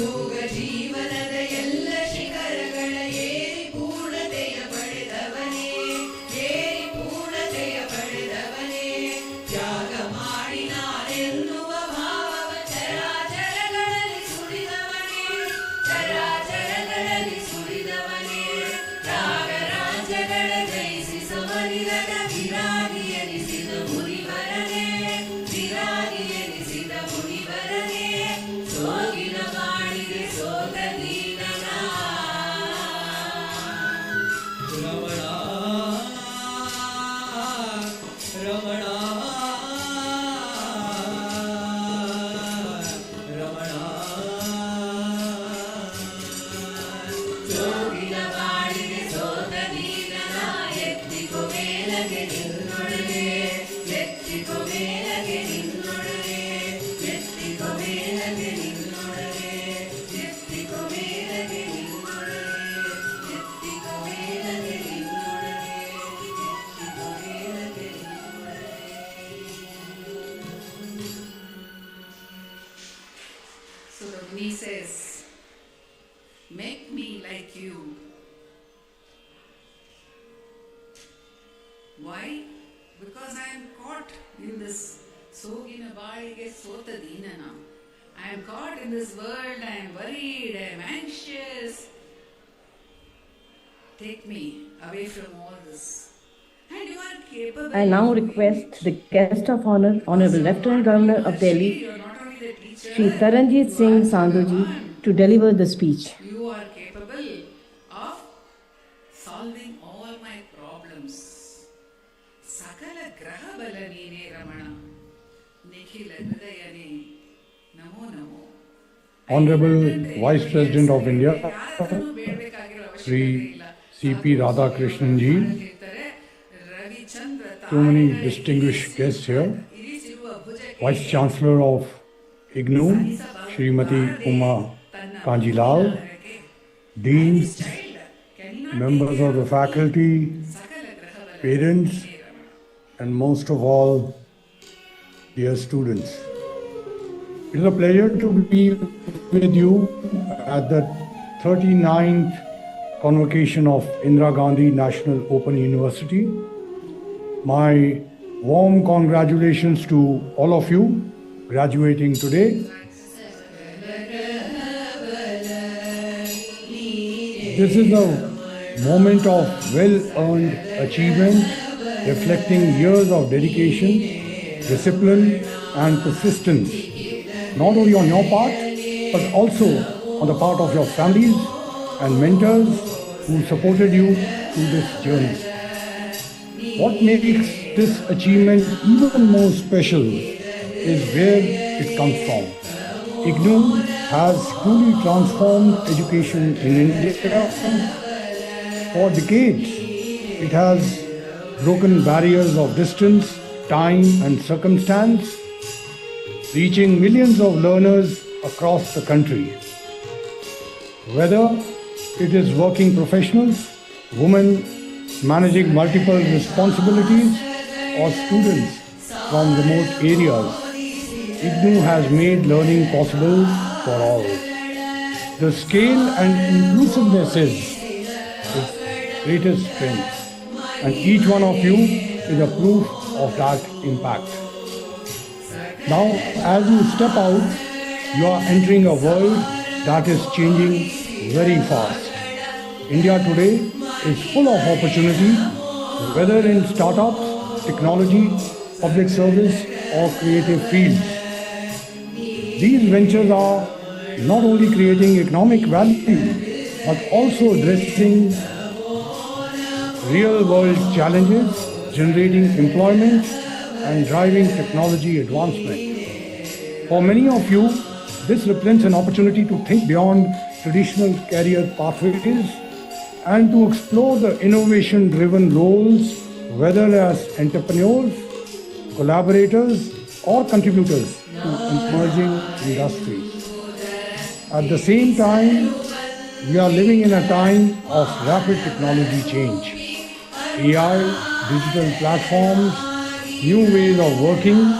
ಯೋಗ ಜೀವನದ ಎಲ್ಲ ಶಿಖರಗಳ ಏರಿ ಪೂರ್ಣತೆಯ ಪಡೆದವನೇ, ಏರಿ ಪೂರ್ಣತೆಯ ಪಡೆದವನೇ, ತ್ಯಾಗ ಮಾಡಿ ನಾನೆನ್ನುವ ಭಾವವ ಚರಾಚರಗಳಲ್ಲಿ ಸುರಿದವನೇ, ಚರಾಚರಗಳಲ್ಲಿ ಸುರಿದವನೇ, ರಾಗರಾಜಗಳ ಜಯಿಸಿಸವನಿರದ ವಿರಾಗಿ ಎನಿಸಿದ ಮುನಿವರನೇ, ವಿರಾಗಿ ಎನಿಸಿದ ಮುನಿವರನೇ, ಸೋಗಿನ ಮಾಡಿದೆ ಸೋತ ದೀನನ ರಮಣ ರಮಣ ರಮಣ ಸೋಗಿನ ಮಾಡಿದೆ ಸೋತ ದೀನನ ಎತ್ತಿಕೊ ಮೇಲಗೆ ನಿನ್ನೊಡನೆ, ಎತ್ತಿಕೊ ಮೇಲಗೆ ನಿನ್ನೊಡನೆ, ಎತ್ತಿಕೊ ಮೇಲಗೆ ನಿನ್ನೊಡನೆ, ಎತ್ತಿಕೊ ಮೇಲಗೆ ನಿನ್ನೊಡನೆ, ಎತ್ತಿಕೊ ಮೇಲಗೆ ನಿನ್ನೊಡನೆ, ಎತ್ತಿಕೊ ಮೇಲಗೆ ನಿನ್ನೊಡನೆ. So the Muni says, make me like you. Why? Because I am caught in this sogina balige sota deenana. I am caught in this world, I am worried, I am anxious. Take me away from all this. And you are capable. I now request the guest of honor, Honorable Lieutenant Governor of Delhi, You are not only the teacher, Shri Taranjit Singh Sandhuji, to deliver the speech. you are capable of solving all my problems. Sakala graha bala neene Ramana, nikhila hridayane, namo namo. Honorable Vice President of India, Shri C.P. Radhakrishnan ji, too many distinguished guests here, Vice Chancellor of IGNOU, Srimati Uma Kanjilal, Deans, members of the faculty, parents, and most of all, dear students. It is a pleasure to be with you at the 39th Convocation of Indira Gandhi National Open University. My warm congratulations to all of you graduating today. This is a moment of well-earned achievement, reflecting years of dedication, discipline, and persistence, not only on your part, but also on the part of your families and mentors who supported you through this journey. What makes this achievement even more special is where it comes from. IGNOU has truly transformed education in India. For decades, it has broken barriers of distance, time, and circumstance, reaching millions of learners across the country. Whether it is working professionals, women managing multiple responsibilities, or students from remote areas, IGNOU has made learning possible for all. The scale and inclusiveness is its greatest strength, and each one of you is a proof of that impact. Now, as you step out, you are entering a world that is changing very fast. India today is full of opportunity, whether in startups, technology, public service, or creative fields. These ventures are not only creating economic value, but also addressing real-world challenges, generating employment, and driving technology advancement. For many of you, this represents an opportunity to think beyond traditional career pathways and to explore the innovation-driven roles, whether as entrepreneurs, collaborators, or contributors to emerging industries. At the same time, we are living in a time of rapid technology change. AI, digital platforms, new ways of working,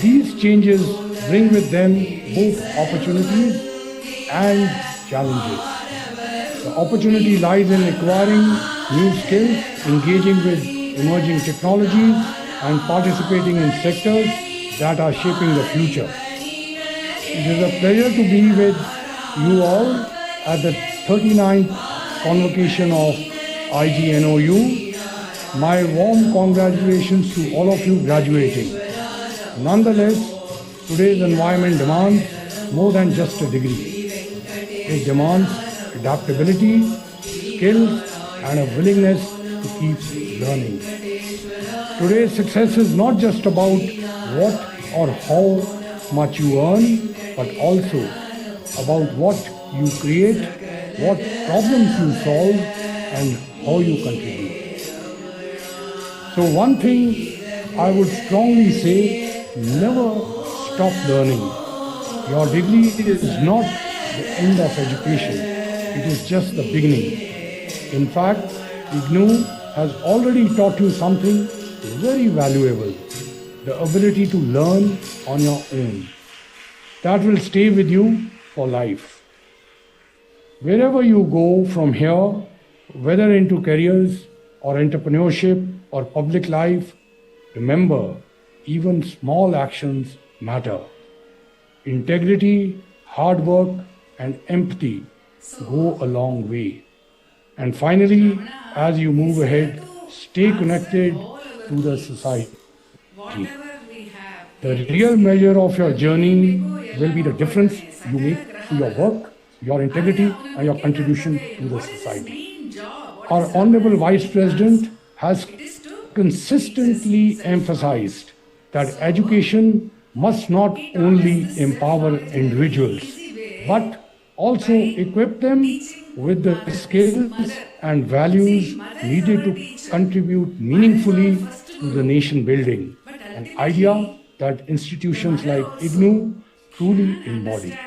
these changes bring with them both opportunities and challenges. The opportunity lies in acquiring new skills, engaging with emerging technologies, and participating in sectors that are shaping the future. It is a pleasure to be with you all at the 39th Convocation of IGNOU. My warm congratulations to all of you graduating. Nonetheless, today's environment demands more than just a degree. It demands adaptability, skills, and a willingness to keep learning. Today's success is not just about what or how much you earn, but also about what you create, what problems you solve, and how you contribute. So one thing I would strongly say, never stop learning. Your degree is not the end of education. It is just the beginning. In fact, IGNOU has already taught you something very valuable, the ability to learn on your own. That will stay with you for life. Wherever you go from here, whether into careers or entrepreneurship or public life, remember, even small actions matter. Integrity, hard work, and empathy go a long way. And finally, as you move ahead, stay connected to the society. The real measure of your journey will be the difference you make to your work, your integrity, and your contribution to the society. Our Honorable Vice President has consistently emphasized that education must not only empower individuals, but also equip them with the skills and values needed to contribute meaningfully to the nation building, an idea that institutions like IGNOU truly embody.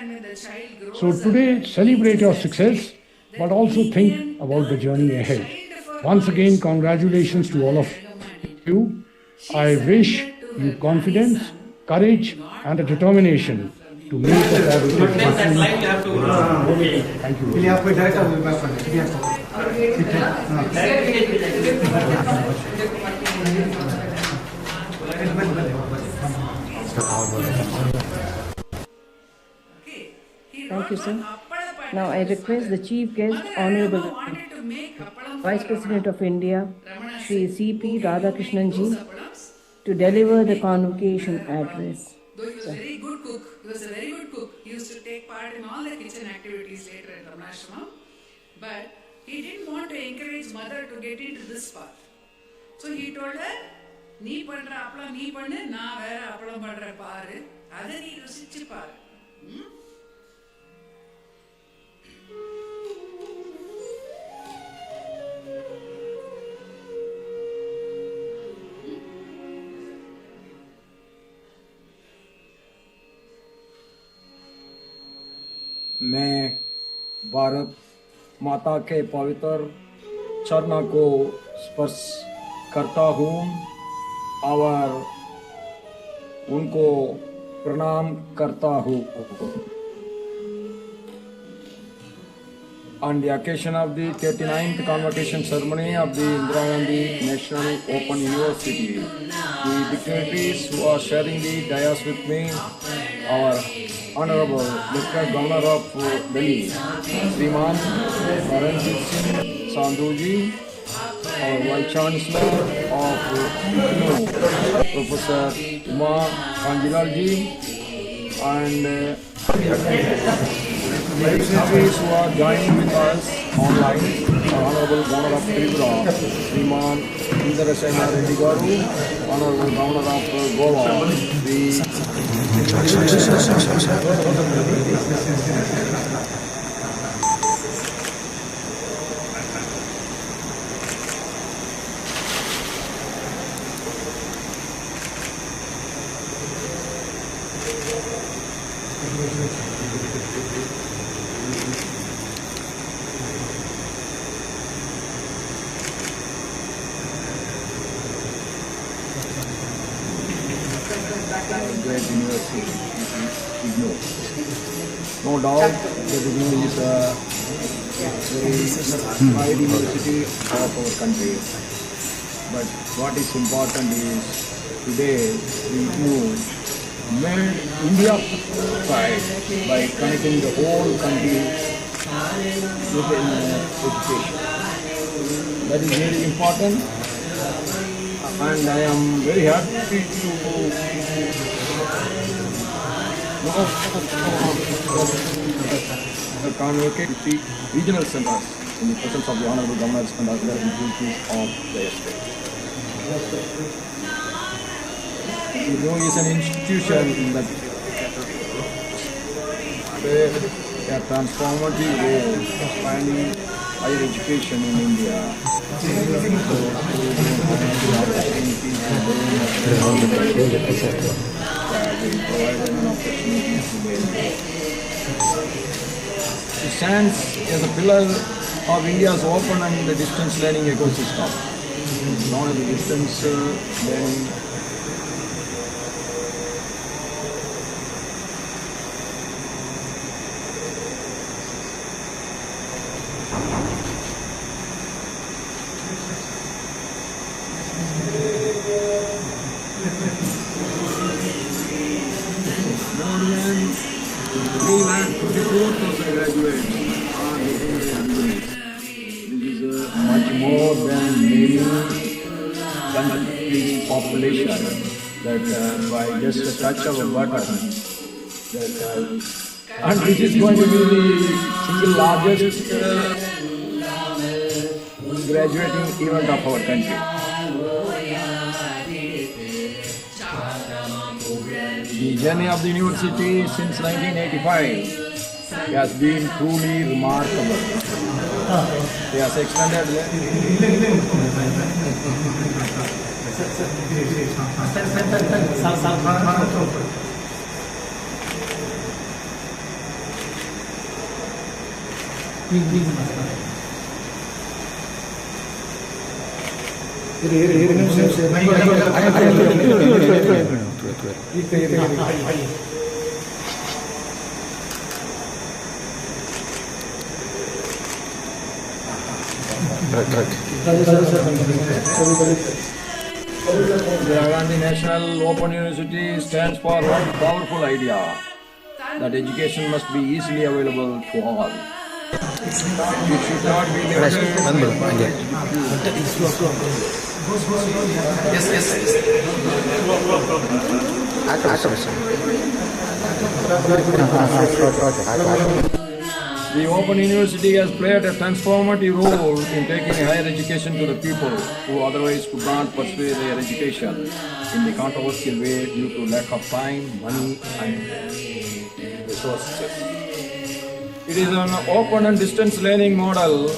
So today, celebrate your success, but also think about the journey ahead. Once again, congratulations to all of you. I wish you confidence, courage, and the determination to make a positive difference. Thank Thank you, sir. Now I request the Chief Guest, Honorable Vice President of India, Shri C.P. Radhakrishnan ji, to deliver the convocation address. Though he was a very good cook, he was a very good cook. He used to take part in all the kitchen activities later in Ramanashramam. But he didn't want to encourage mother to get into this path. So he told her, "Nee pandra appalam nee pannu, na vera appalam pandra paaru, adha nee rusichu paaru." मैं भारत माता के पवित्र चरणों को स्पर्श करता हूँ और उनको प्रणाम करता हूँ. On the occasion of the 39th Convocation Ceremony of the Indira Gandhi National Open University, the dignitaries who are sharing the dais with me, our Honorable Lieutenant Governor of Delhi, Sriman Taranjit Singh Sandhuji, our Vice Chancellor of IGNOU, Professor Uma Kanjilalji, and dignitaries who are joining with us online, Honorable Governor of Tripura, Sriman Indarasena Reddy Garu, Honorable Governor of Goa, great university, IGNOU. No doubt that IGNOU is a very pride university of our country. But what is important is today IGNOU made India pride by connecting the whole country with education. That is very important. And I am very happy to convocate the regional centers in the presence of the Honorable Governors and other duties of the state. IGNOU is an institution that played a transformative role expanding higher education in India. It stands as a pillar of India's open and distance learning ecosystem. It's known as distance learning. More than 3,54,000 graduates are getting their degrees. This is much more than many countries' population. That by just a touch of a button, and this is going to be the single largest graduating event of our country. The journey of the university since 1985 has been truly remarkable. It has extended Indira Gandhi National Open University stands for one powerful idea that education must be easily available to all. It should not be limited. The Open University has played a transformative role in taking higher education to the people who otherwise could not pursue their education in the controversial way due to lack of time, money, and resources. It is an open and distance learning model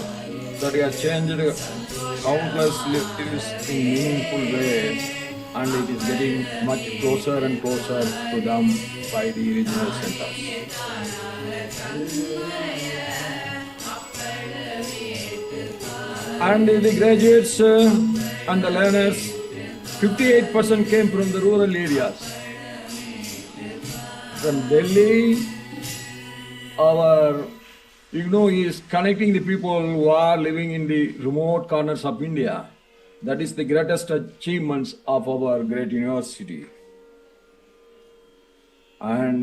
that has changed countless lives in meaningful ways, and it is getting much closer and closer to them by the regional centers. And the graduates and the learners, 58% came from the rural areas. From Delhi, our IGNOU is connecting the people who are living in the remote corners of India. That is the greatest achievements of our great university. And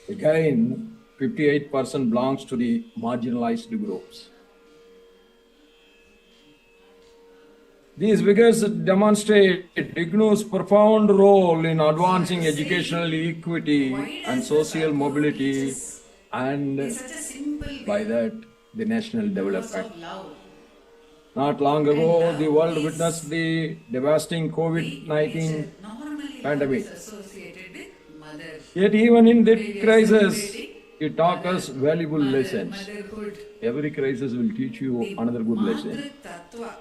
again, 58% belongs to the marginalized groups. These figures demonstrate IGNOU's profound role in advancing educational equity and social mobility and It's such a simple by way that the national development. of love. Not long ago, the world witnessed the devastating COVID-19 Normally pandemic. is associated with mother. Yet even in that Baby is crisis, celebrating it taught us valuable lessons. motherhood. Every crisis will teach you another good lesson. Matru Tattva,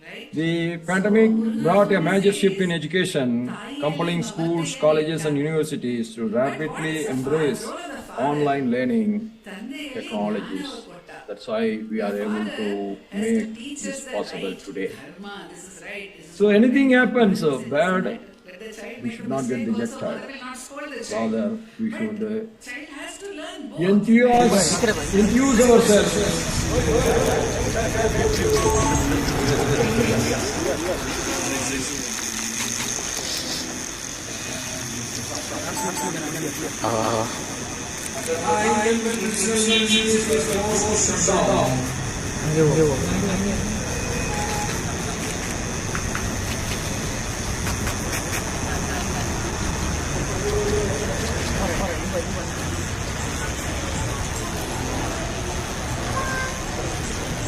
right? The pandemic brought a major shift in education, compelling schools, colleges and universities to rapidly embrace online learning technologies. That's why we are able to make this possible today. Dharma, this is right. This is So anything happens bad, let the child we make should a not get mistake also, dejected. mother will not scold the child. Rather, we should Child has to learn both. enthuse ourselves.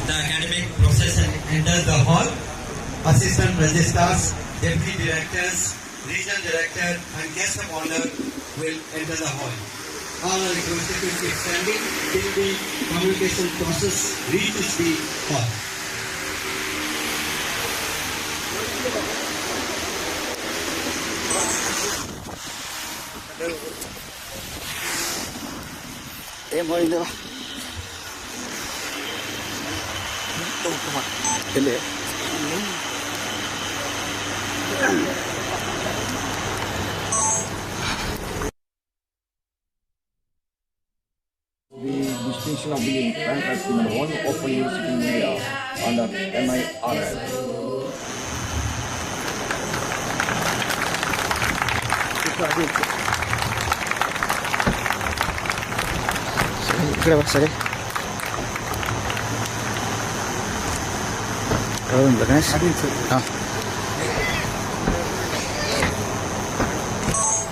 The academic procession enters the hall. Assistant registrars, deputy directors, regional director and guest of honor will enter the hall. All are requested to keep standing till the communication process reaches the hall. The distinction of being ranked as number one open university in India under NIRL.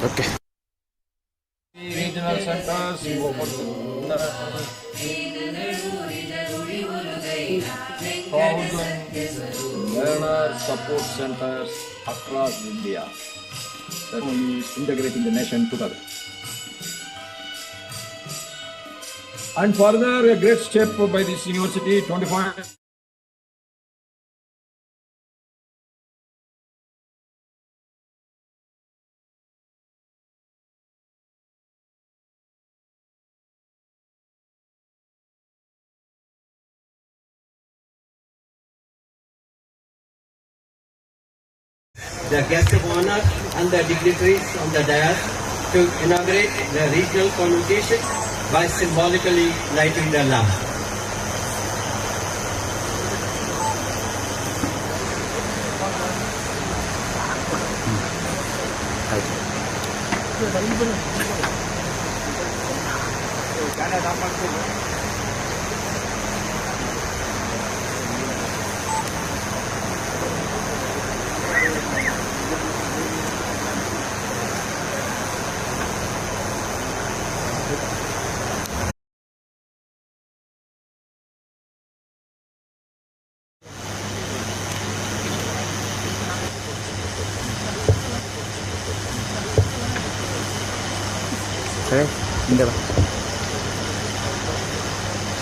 Okay. Regional centers, learner support centers across India. That only is integrating the nation together. And further, a great step by this university, 25. The guest of honor and the dignitaries on the dais to inaugurate the regional convocation by symbolically lighting the lamp.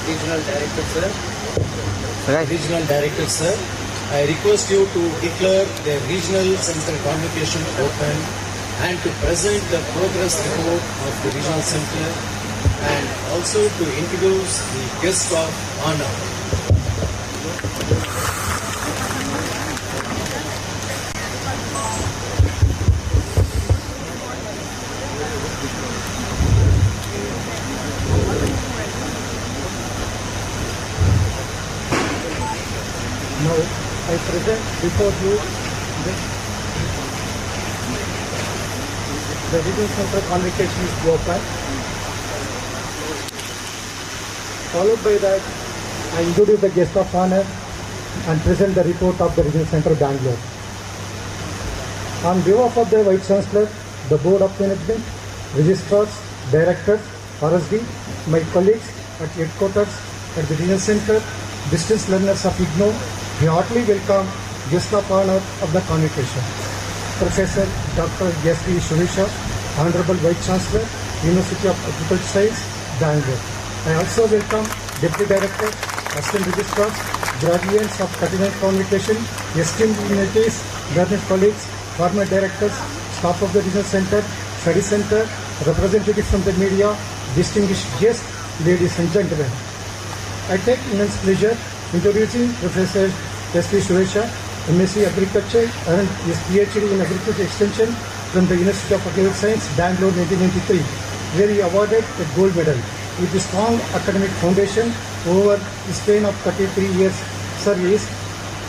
Regional Director, sir. Regional Director, sir. I request you to declare the Regional Center Convocation open and to present the progress report of the Regional Center and also to introduce the guest of honor. Now, I present before you the Regional Center Convocation is open. Followed by that, I introduce the guest of honor and present the report of the Regional Center Bangalore. On behalf of the Vice Chancellor, the Board of Management, Registrars, Directors RSD, my colleagues at headquarters at the Regional Center, distance learners of IGNOU, we heartily welcome guest of honor of the convocation, Professor Dr. S.V. Suresha, Honorable Vice Chancellor, University of Agricultural Science, Bangalore. I also welcome Deputy Director, Assistant Registrars, graduates of 39th Convocation, esteemed dignitaries, learned colleagues, former directors, staff of the Regional Center, Study Center, representatives from the media, distinguished guests, ladies and gentlemen. I take immense pleasure introducing Professor S.V. Suresha, MSc Agriculture and his PhD in Agriculture Extension from the University of Agricultural Science, Bangalore 1993, where he awarded a gold medal. With a strong academic foundation over the span of 33 years service,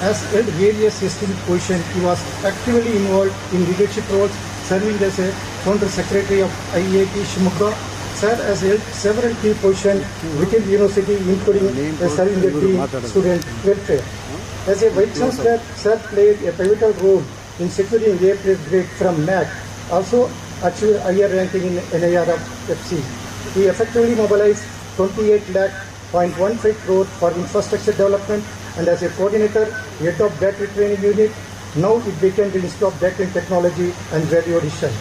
as held various esteemed positions, he was actively involved in leadership roles, serving as a founder secretary of IIT Shimoga. Sir has held several key positions within the university, including serving the student welfare. As a Vice Chancellor, Sir played a pivotal role in securing A+ grade from NAC, also achieved higher ranking in NIRFC. He effectively mobilized 28.15 crore for infrastructure development, and as a coordinator, head of battery training unit, now it became the Institute of Battery Technology and Value Addition.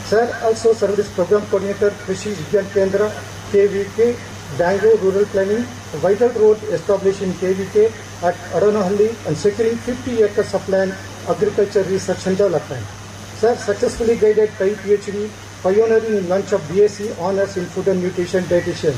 Sir also served as program coordinator, Krishi Vigyan Kendra, KVK, Bangalore Rural Planning, a vital role established in KVK at Adanahalli and securing 50 acres of land, agriculture research and development. Sir successfully guided Thai PhD, pioneering in launch of BSc Honours in Food and Nutrition Dietitian.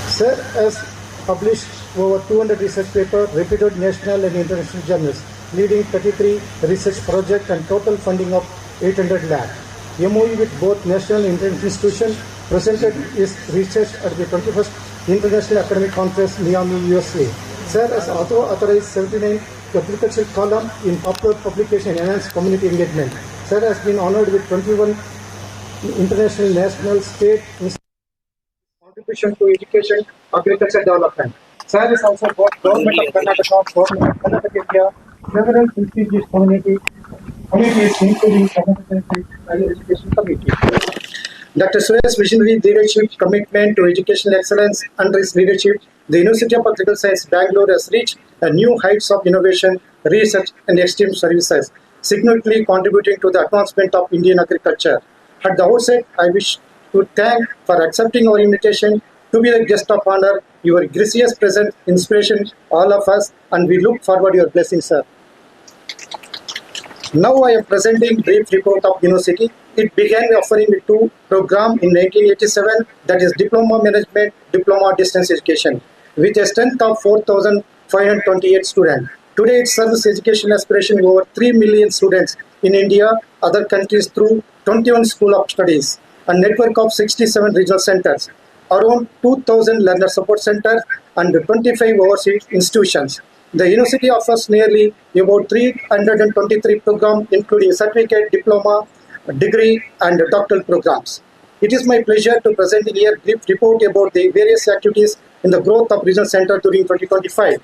Sir has published over 200 research papers, reputed national and international journals, leading 33 research projects and total funding of 800 lakh. MOU with both national and international institutions, presented his research at the 21st International Academic Conference, Miami, USA. Sir has also authorized 79 agricultural columns in popular publication and enhanced community engagement. Sir has been honored with 21 international, national, state contribution to education, agriculture development. Sir is also both Government of Karnataka, Government of Karnataka India, several prestigious communities, including Karnataka Higher Education Committee. Dr. Suresh's visionary leadership, commitment to educational excellence, under his leadership, the University of Agricultural Science, Bangalore has reached a new heights of innovation, research, and esteemed services, significantly contributing to the advancement of Indian agriculture. At the outset, I wish to thank for accepting our invitation to be the guest of honor. Your gracious presence, inspiration, all of us, and we look forward to your blessings, sir. Now I am presenting brief report of university. It began offering a two program in 1987, that is Diploma Management, Diploma Distance Education, with a strength of 4,528 students. Today it serves education aspiration of over 3 million students in India, other countries through 21 school of studies, a network of 67 regional centers, around 2,000 learner support centers, and 25 overseas institutions. The university offers nearly about 323 programs, including certificate, diploma, degree, and doctoral programs. It is my pleasure to present here a brief report about the various activities in the growth of Regional Center during 2025.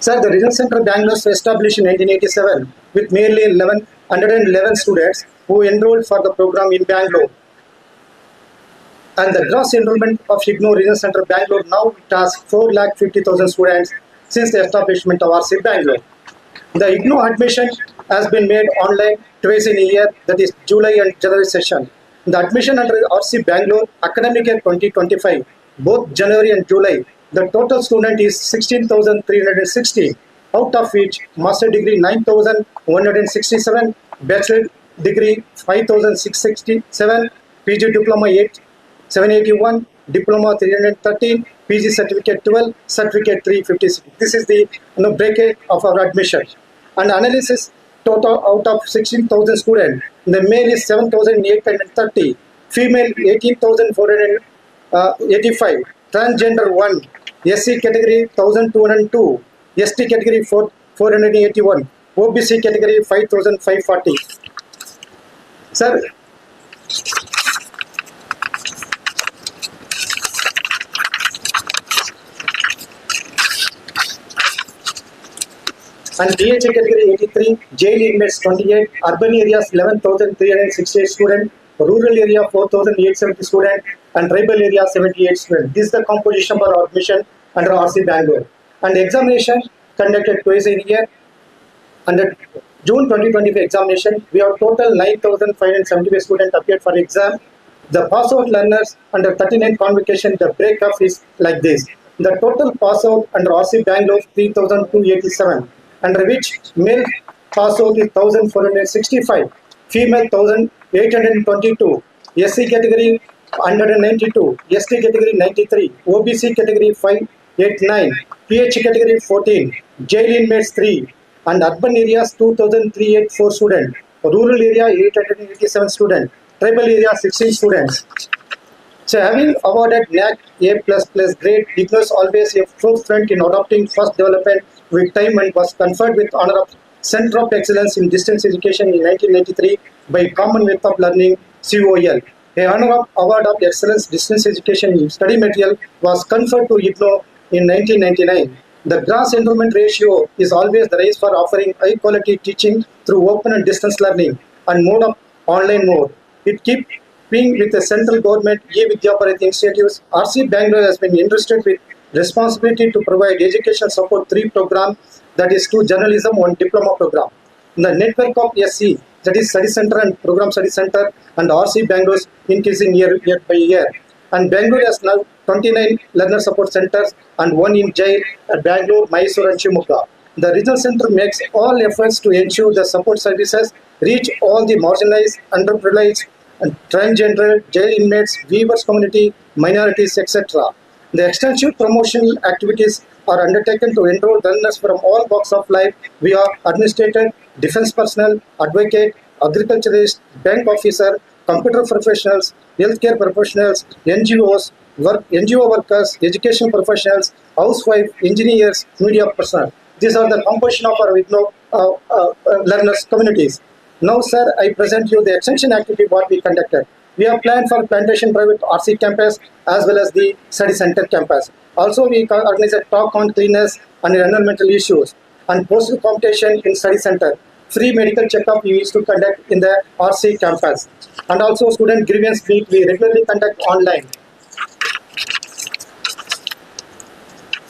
Sir, the Regional Center Bangalore was established in 1987 with merely 111 students who enrolled for the program in Bangalore. And the gross enrollment of IGNOU Regional Center Bangalore now it has 4,50,000 students since the establishment of RC Bangalore. The IGNOU admission has been made online twice in a year, that is July and January session. The admission under RC Bangalore academic year 2025, both January and July, the total student is 16,360, out of which master degree 9,167, bachelor degree 5,667, PG diploma 781, diploma 313, PG certificate 12, certificate 356. This is the bracket of our admission. And analysis total out of 16,000 students, the male is 7,830, female 18,485, transgender 1, SC category 1,202, ST category 481, OBC category 5,540. Sir, and DH category 83, jail inmates 28, urban areas 11,368 students, rural area 4,870 students, and tribal area 78 students. This is the composition for our admission under RC Bangalore. And examination conducted twice a year. Under June 2025 examination, we have total 9,575 students appeared for exam. The pass out learners under 39th Convocation, the breakup is like this. The total pass out under RC Bangalore 3,287, under which male pass out is 1,465, female 1,822, SC category 192, ST category 93, OBC category 589, PH category 14, jail inmates 3, and urban areas 2,384 students, rural area 887 students, tribal area 16 students. So having awarded NAC A++ grade, IGNOU always a forefront in adopting fast development with time and was conferred with honor of Center of Excellence in Distance Education in 1993 by Commonwealth of Learning COL. A honor of award of excellence distance education in study material was conferred to IGNOU in 1999. The gross enrollment ratio is always the race for offering high quality teaching through open and distance learning and mode of online mode. It keeps being with the central government e-Vidya initiatives. RC Bangalore has been entrusted with responsibility to provide education support 3 programs, that is 2 journalism, 1 diploma program. In the network of SC, that is study center and program study center, and RC Bangalore increasing year by year. And Bangalore has now 29 learner support centers and 1 in jail at Bangalore, Mysore and Shimoga. The regional center makes all efforts to ensure the support services reach all the marginalized, underprivileged, and transgender, jail inmates, weavers community, minorities, etc. The extensive promotional activities are undertaken to enroll learners from all walks of life via administrator, defense personnel, advocate, agriculturist, bank officer, computer professionals, healthcare professionals, NGOs, NGO workers, education professionals, housewives, engineers, media personnel. These are the composition of our IGNOU learners communities. Now, sir, I present you the extension activity what we conducted. We have planned for Plantation Private RC campus as well as the study center campus. Also, we organize a talk on cleanliness and environmental issues and postal competition in study center. Free medical checkup we used to conduct in the RC campus. And also student grievance meet we regularly conduct online.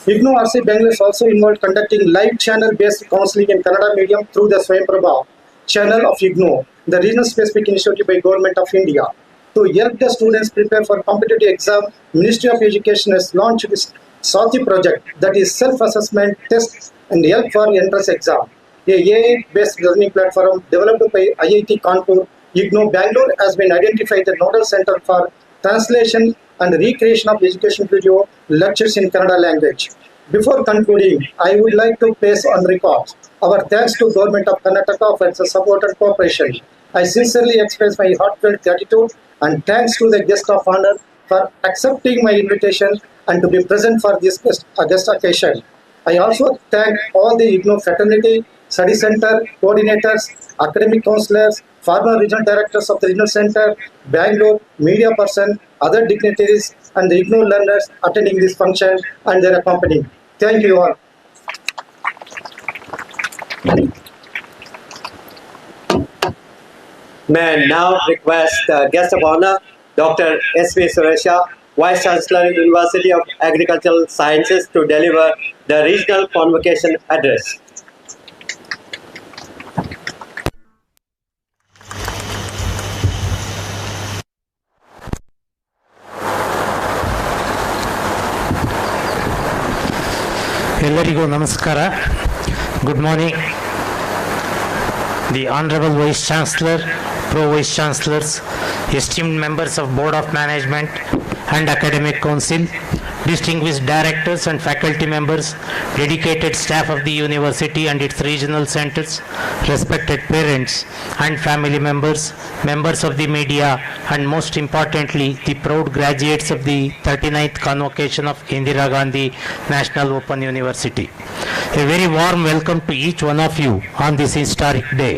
IGNOU RC Bangalore is also involved conducting live channel-based counseling in Kannada medium through the Swayamprabha channel of IGNOU, the regional specific initiative by Government of India. To help the students prepare for competitive exam, Ministry of Education has launched this SATI project, that is self-assessment test and help for entrance exam. A AI-based learning platform developed by IIT Kanpur, IGNOU Bangalore has been identified the nodal center for translation and recreation of education video lectures in Kannada language. Before concluding, I would like to place on record our thanks to Government of Karnataka for its support and cooperation. I sincerely express my heartfelt gratitude and thanks to the guest of honor for accepting my invitation and to be present for this guest occasion. I also thank all the IGNOU fraternity, study center, coordinators, academic counselors, former regional directors of the regional center, Bangalore, media person, other dignitaries, and the IGNOU learners attending this function and their accompanying. Thank you all. May I now request the guest of honor, Dr. S.V. Suresha, Vice Chancellor, University of Agricultural Sciences, to deliver the regional convocation address. ಎಲ್ಲರಿಗೂ ನಮಸ್ಕಾರ. Good morning. The Honorable Vice Chancellor, Pro-Vice Chancellors, esteemed members of Board of Management and Academic Council, distinguished directors and faculty members, dedicated staff of the university and its regional centers, respected parents and family members, members of the media, and most importantly, the proud graduates of the 39th Convocation of Indira Gandhi National Open University. A very warm welcome to each one of you on this historic day.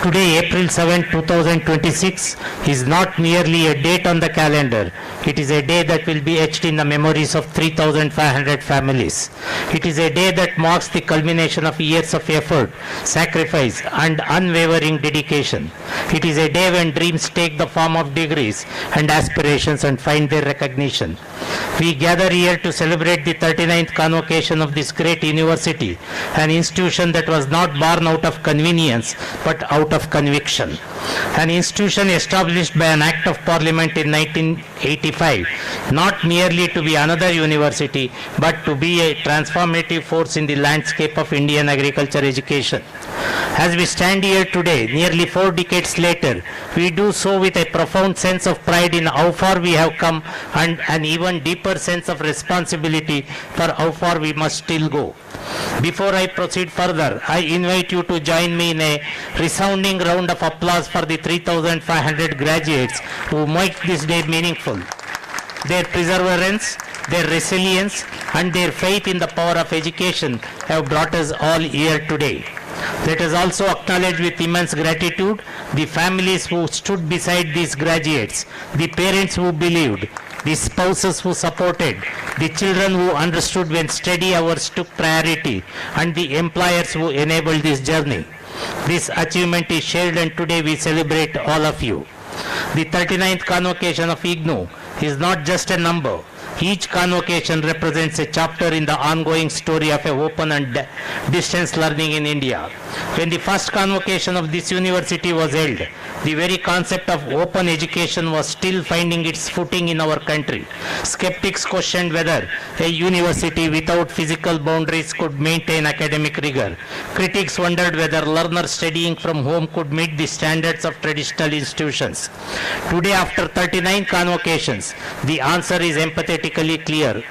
Today, April 7, 2026, is not merely a date on the calendar. It is a day that will be etched in the memories of 3,500 families. It is a day that marks the culmination of years of effort, sacrifice, and unwavering dedication. It is a day when dreams take the form of degrees and aspirations and find their recognition. We gather here to celebrate the 39th convocation of this great university, an institution that was not born out of convenience but out of conviction. An institution established by an Act of Parliament in 1985, not merely to be another university but to be a transformative force in the landscape of Indian agriculture education. As we stand here today, nearly 4 decades later, we do so with a profound sense of pride in how far we have come and an even deeper sense of responsibility for how far we must still go. Before I proceed further, I invite you to join me in a resounding round of applause for the 3,500 graduates who make this day meaningful. Their perseverance, their resilience, and their faith in the power of education have brought us all here today. Let us also acknowledge with immense gratitude the families who stood beside these graduates, the parents who believed, the spouses who supported, the children who understood when study hours took priority, and the employers who enabled this journey. This achievement is shared and today we celebrate all of you. The 39th convocation of IGNOU is not just a number. Each convocation represents a chapter in the ongoing story of open and distance learning in India. When the first convocation of this university was held, the very concept of open education was still finding its footing in our country. Skeptics questioned whether a university without physical boundaries could maintain academic rigor. Critics wondered whether learners studying from home could meet the standards of traditional institutions. Today, after 39 convocations, the answer is emphatically clear.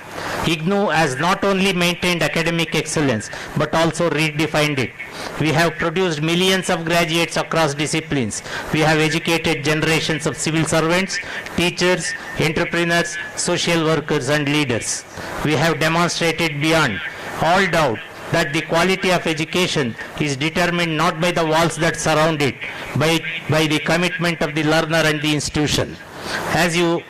IGNOU has not only maintained academic excellence but also redefined it. We have produced millions of graduates across disciplines. We have educated generations of civil servants, teachers, entrepreneurs, social workers, and leaders. We have demonstrated beyond all doubt that the quality of education is determined not by the walls that surround it, but by the commitment of the learner and the institution. As you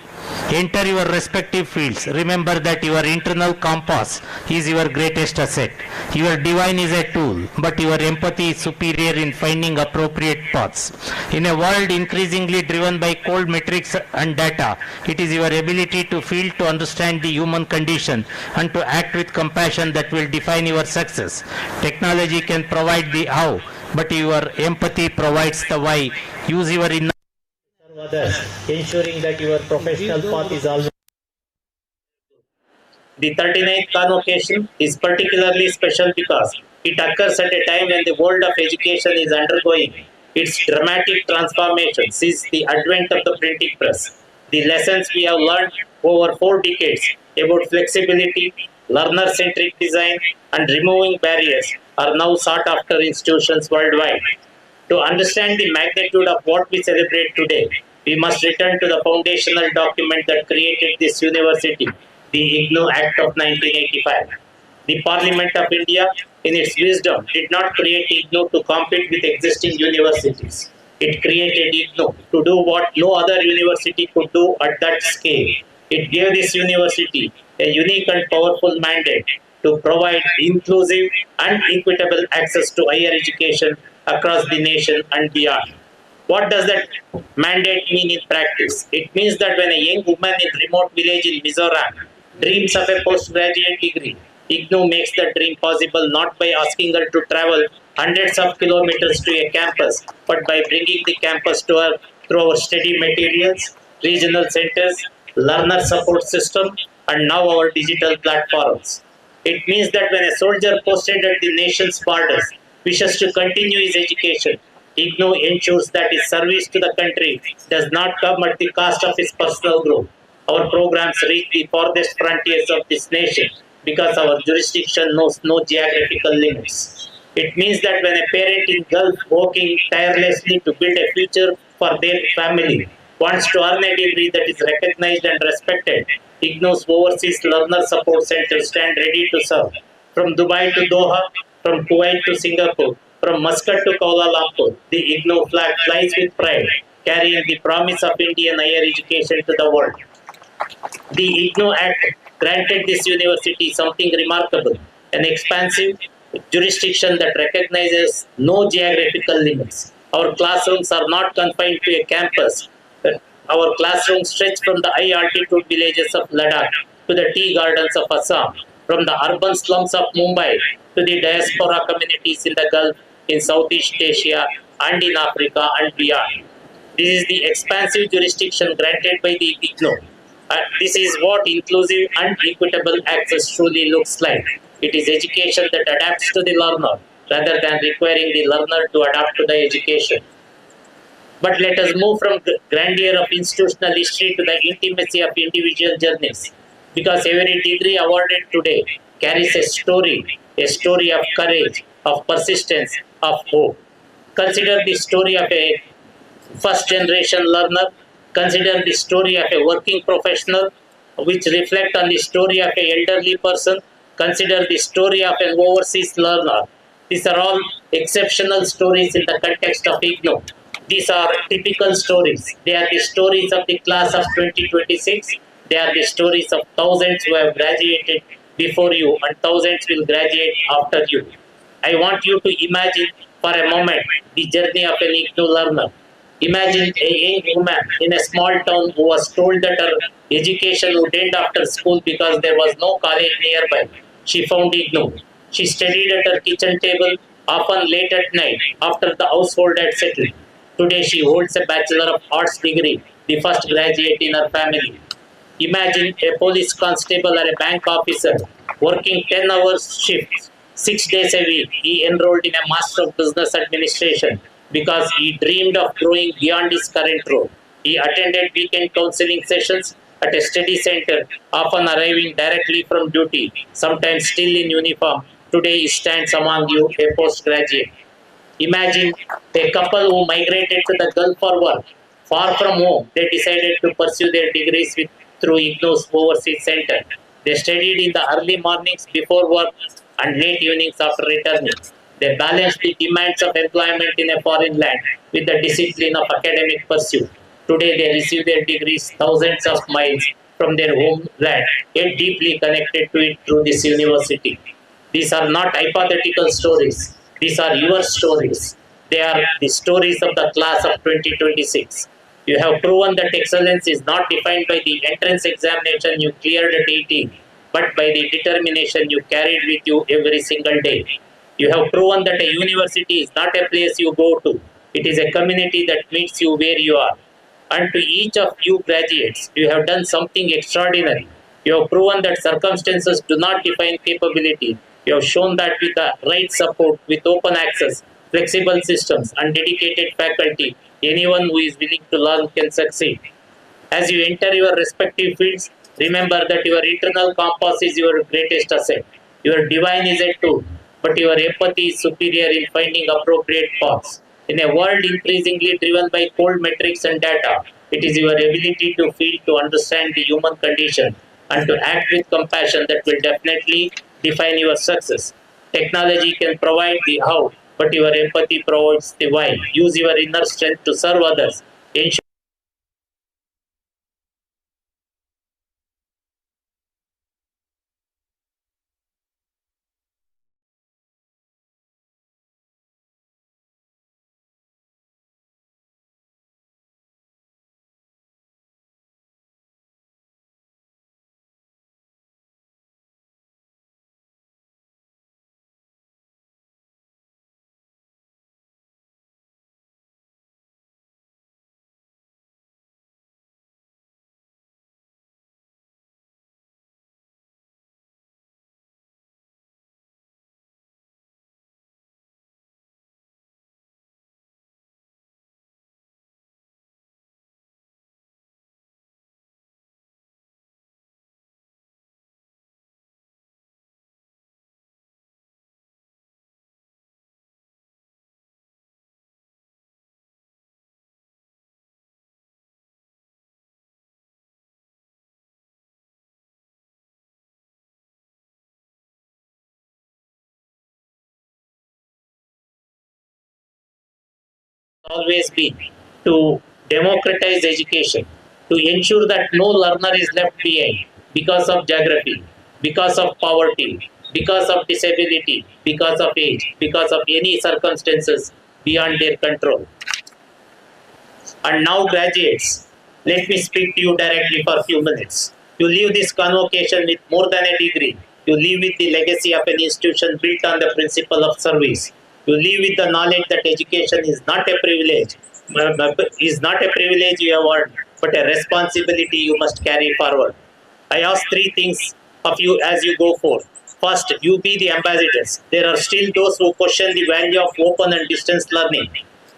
enter your respective fields, remember that your internal compass is your greatest asset. Your divine is a tool, but your empathy is superior in finding appropriate paths. In a world increasingly driven by cold metrics and data, it is your ability to feel, to understand the human condition, and to act with compassion that will define your success. Technology can provide the how, but your empathy provides the why. Use your inner others, ensuring that your professional path is always. The 39th convocation is particularly special because it occurs at a time when the world of education is undergoing its dramatic transformation since the advent of the printing press. The lessons we have learned over 4 decades about flexibility, learner-centric design, and removing barriers are now sought after institutions worldwide. To understand the magnitude of what we celebrate today, we must return to the foundational document that created this university, the IGNOU Act of 1985. The Parliament of India, in its wisdom, did not create IGNOU to compete with existing universities. It created IGNOU to do what no other university could do at that scale. It gave this university a unique and powerful mandate to provide inclusive and equitable access to higher education across the nation and beyond. What does that mandate mean in practice? It means that when a young woman in a remote village in Mizoram dreams of a postgraduate degree, IGNOU makes that dream possible not by asking her to travel hundreds of kilometers to a campus, but by bringing the campus to her through our study materials, regional centers, learner support system, and now our digital platforms. It means that when a soldier posted at the nation's borders wishes to continue his education, IGNOU ensures that his service to the country does not come at the cost of his personal growth. Our programs reach the farthest frontiers of this nation because our jurisdiction knows no geographical limits. It means that when a parent in Gulf working tirelessly to build a future for their family wants to earn a degree that is recognized and respected, IGNOU's overseas learner support centers stand ready to serve. From Dubai to Doha, from Kuwait to Singapore, from Muscat to Kuala Lumpur, the IGNOU flag flies with pride, carrying the promise of Indian higher education to the world. The IGNOU Act granted this university something remarkable, an expansive jurisdiction that recognizes no geographical limits. Our classrooms are not confined to a campus. Our classrooms stretch from the high altitude villages of Ladakh to the tea gardens of Assam, from the urban slums of Mumbai to the diaspora communities in the Gulf, in Southeast Asia, and in Africa and beyond. This is the expansive jurisdiction granted by the IGNOU. This is what inclusive and equitable access truly looks like. It is education that adapts to the learner rather than requiring the learner to adapt to the education. But let us move from the grandeur of institutional history to the intimacy of individual journeys. Because every degree awarded today carries a story of courage, of persistence, of hope. Consider the story of a first generation learner, consider the story of a working professional, which reflect on the story of an elderly person, consider the story of an overseas learner. These are all exceptional stories in the context of IGNOU. These are typical stories. They are the stories of the class of 2026. They are the stories of thousands who have graduated before you and thousands will graduate after you. I want you to imagine for a moment the journey of an IGNOU learner. Imagine a young woman in a small town who was told that her education would end after school because there was no college nearby. She found IGNOU. She studied at her kitchen table, often late at night, after the household had settled. Today she holds a Bachelor of Arts degree, the first graduate in her family. Imagine a police constable or a bank officer working 10 hours shifts, 6 days a week. He enrolled in a Master of Business Administration because he dreamed of growing beyond his current role. He attended weekend counseling sessions at a study center, often arriving directly from duty, sometimes still in uniform. Today he stands among you, a postgraduate. Imagine a couple who migrated to the Gulf for work. Far from home, they decided to pursue their degrees through IGNOU's Overseas Center. They studied in the early mornings before work and late evenings after returning. They balanced the demands of employment in a foreign land with the discipline of academic pursuit. Today, they receive their degrees thousands of miles from their homeland, yet deeply connected to it through this university. These are not hypothetical stories. These are your stories. They are the stories of the class of 2026. You have proven that excellence is not defined by the entrance examination you cleared at 18, but by the determination you carried with you every single day. You have proven that a university is not a place you go to. It is a community that meets you where you are. And to each of you graduates, you have done something extraordinary. You have proven that circumstances do not define capability. You have shown that with the right support, with open access, flexible systems, and dedicated faculty, anyone who is willing to learn can succeed. As you enter your respective fields, remember that your internal compass is your greatest asset. Your divine is a tool, but your empathy is superior in finding appropriate paths. In a world increasingly driven by cold metrics and data, it is your ability to feel, to understand the human condition, and to act with compassion that will definitely define your success. Technology can provide the how, but your empathy provides the why. Use your inner strength to serve others. Ensure always been to democratize education. to ensure that no learner is left behind because of geography, because of poverty, because of disability, because of age, because of any circumstances beyond their control. And now, graduates, let me speak to you directly for a few minutes. You leave this convocation with more than a degree. You leave with the legacy of an institution built on the principle of service. You leave with the knowledge that education is not a privilege, you have earned, but a responsibility you must carry forward. I ask three things of you as you go forth. First, you be the ambassadors. There are still those who question the value of open and distance learning.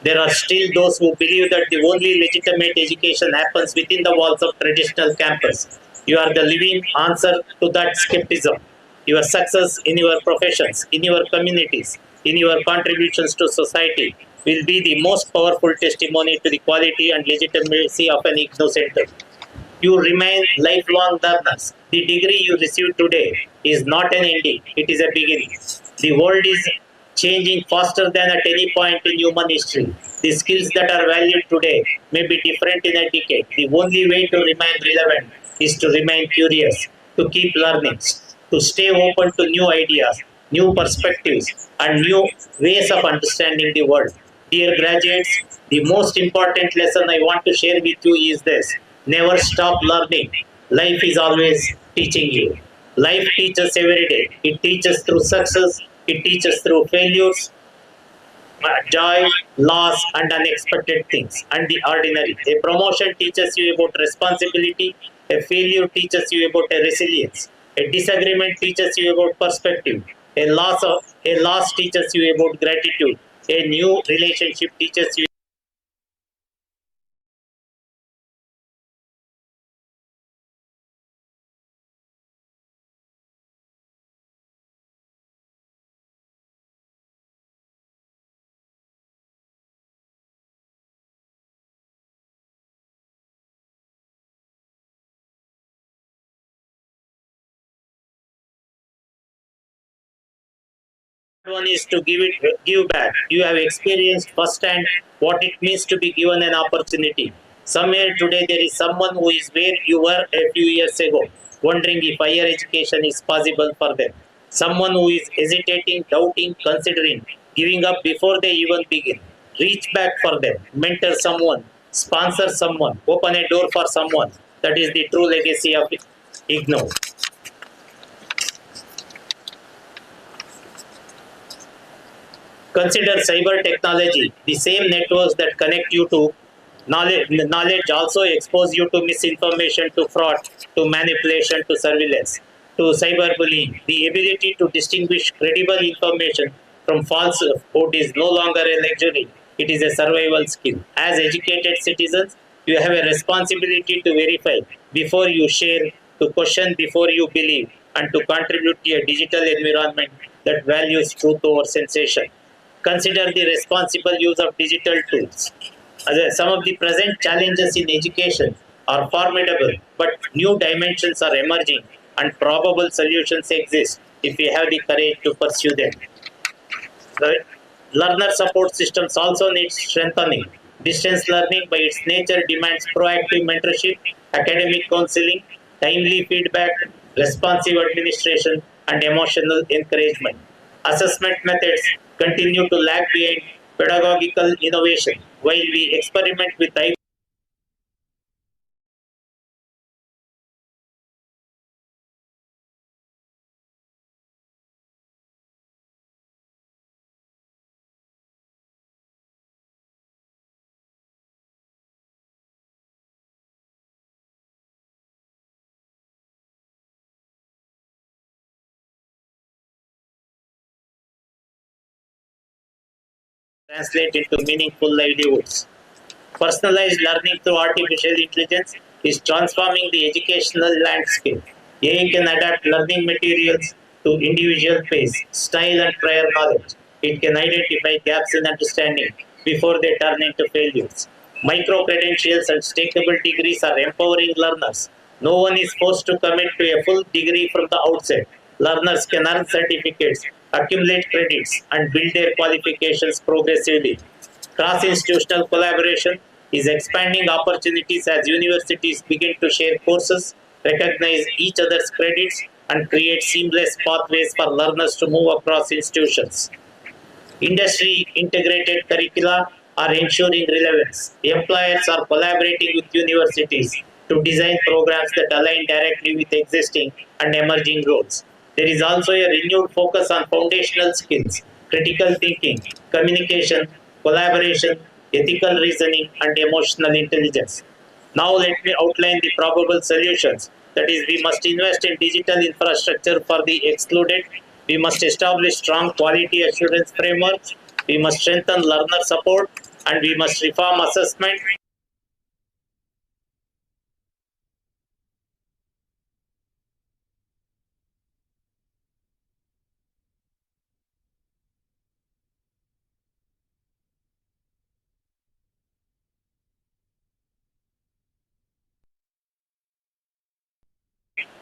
There are still those who believe that the only legitimate education happens within the walls of traditional campus. You are the living answer to that skepticism. Your success in your professions, in your communities, in your contributions to society will be the most powerful testimony to the quality and legitimacy of an IGNOU center. You remain lifelong learners. The degree you receive today is not an ending, it is a beginning. The world is changing faster than at any point in human history. The skills that are valued today may be different in a decade. The only way to remain relevant is to remain curious, to keep learning, to stay open to new ideas, new perspectives, and new ways of understanding the world. Dear graduates, the most important lesson I want to share with you is this. Never stop learning. Life is always teaching you. Life teaches every day. It teaches through success, it teaches through failures, joy, loss, and unexpected things, and the ordinary. A promotion teaches you about responsibility, a failure teaches you about a resilience, a disagreement teaches you about perspective, a loss teaches you about gratitude, a new relationship teaches you one is to give back. You have experienced firsthand what it means to be given an opportunity. Somewhere today there is someone who is where you were a few years ago, wondering if higher education is possible for them. Someone who is hesitating, doubting, considering, giving up before they even begin. Reach back for them, mentor someone, sponsor someone, open a door for someone. That is the true legacy of IGNOU. Consider cyber technology. The same networks that connect you to knowledge also expose you to misinformation, to fraud, to manipulation, to surveillance, to cyberbullying. The ability to distinguish credible information from falsehood is no longer a luxury. It is a survival skill. As educated citizens, you have a responsibility to verify before you share, to question before you believe, and to contribute to a digital environment that values truth over sensation. Consider the responsible use of digital tools. Some of the present challenges in education are formidable, but new dimensions are emerging and probable solutions exist if we have the courage to pursue them. The learner support systems also need strengthening. Distance learning by its nature demands proactive mentorship, academic counseling, timely feedback, responsive administration, and emotional encouragement. Assessment methods continue to lag behind pedagogical innovation while we experiment with translate into meaningful livelihoods. Personalized learning through artificial intelligence is transforming the educational landscape. AI can adapt learning materials to individual pace, style, and prior knowledge. It can identify gaps in understanding before they turn into failures. Micro credentials and stakeable degrees are empowering learners. No one is forced to commit to a full degree from the outset. Learners can earn certificates, accumulate credits, and build their qualifications progressively. Cross-institutional collaboration is expanding opportunities as universities begin to share courses, recognize each other's credits, and create seamless pathways for learners to move across institutions. Industry integrated curricula are ensuring relevance. Employers are collaborating with universities to design programs that align directly with existing and emerging roles. There is also a renewed focus on foundational skills, critical thinking, communication, collaboration, ethical reasoning, and emotional intelligence. Now let me outline the probable solutions. That is, we must invest in digital infrastructure for the excluded. We must establish strong quality assurance frameworks. We must strengthen learner support, and we must reform assessment.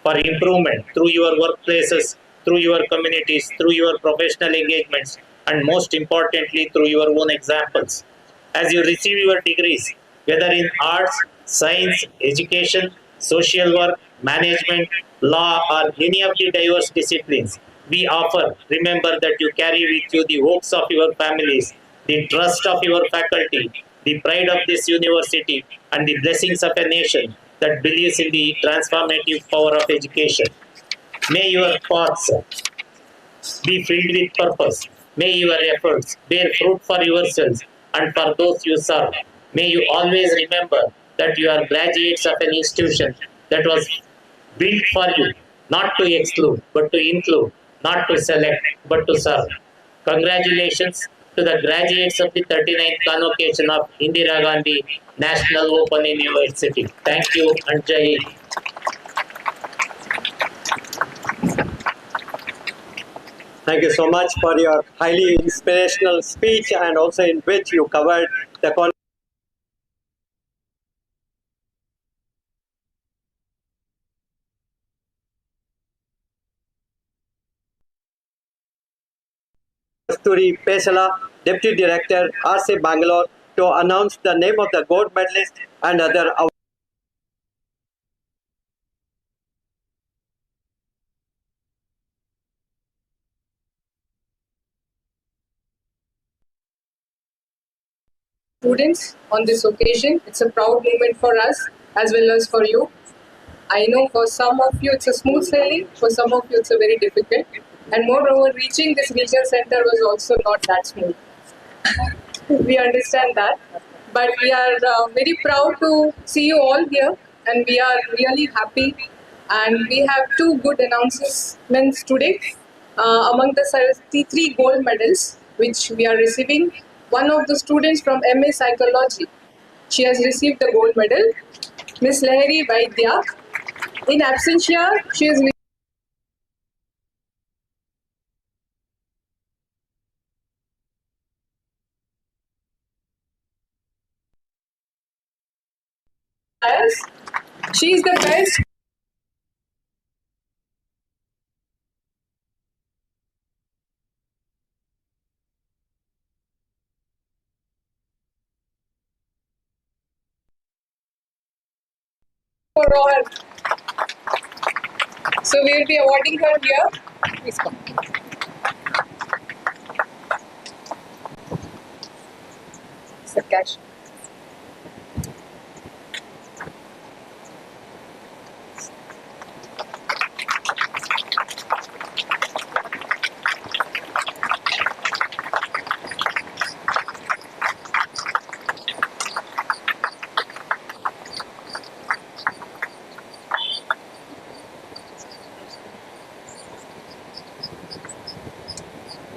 For improvement through your workplaces, through your communities, through your professional engagements, and most importantly, through your own examples. As you receive your degrees, whether in arts, science, education, social work, management, law, or any of the diverse disciplines we offer, remember that you carry with you the hopes of your families, the trust of your faculty, the pride of this university, and the blessings of a nation that believes in the transformative power of education. May your paths be filled with purpose. May your efforts bear fruit for yourselves and for those you serve. May you always remember that you are graduates of an institution that was built for you, not to exclude, but to include, not to select, but to serve. Congratulations to the graduates of the 39th Convocation of Indira Gandhi National Open University. Thank you and Jai Hind. Thank you so much for your highly inspirational speech and also in which you covered the Kasturi Pesala, Deputy Director, RC Bangalore, to announce the name of the gold medalist and other awards. Students on this occasion. It's a proud moment for us as well as for you. I know for some of you it's a smooth sailing, for some of you it's a very difficult. And moreover, reaching this regional center was also not that smooth. We understand that. But we are very proud to see you all here and we are really happy. And we have two good announcements today. Among the 33 gold medals which we are receiving, one of the students from MA Psychology, she has received the gold medal, Miss Lahari Vaidya. In absentia, she is she is the best. For all. So we will be awarding her here. Please come. Sir, cash.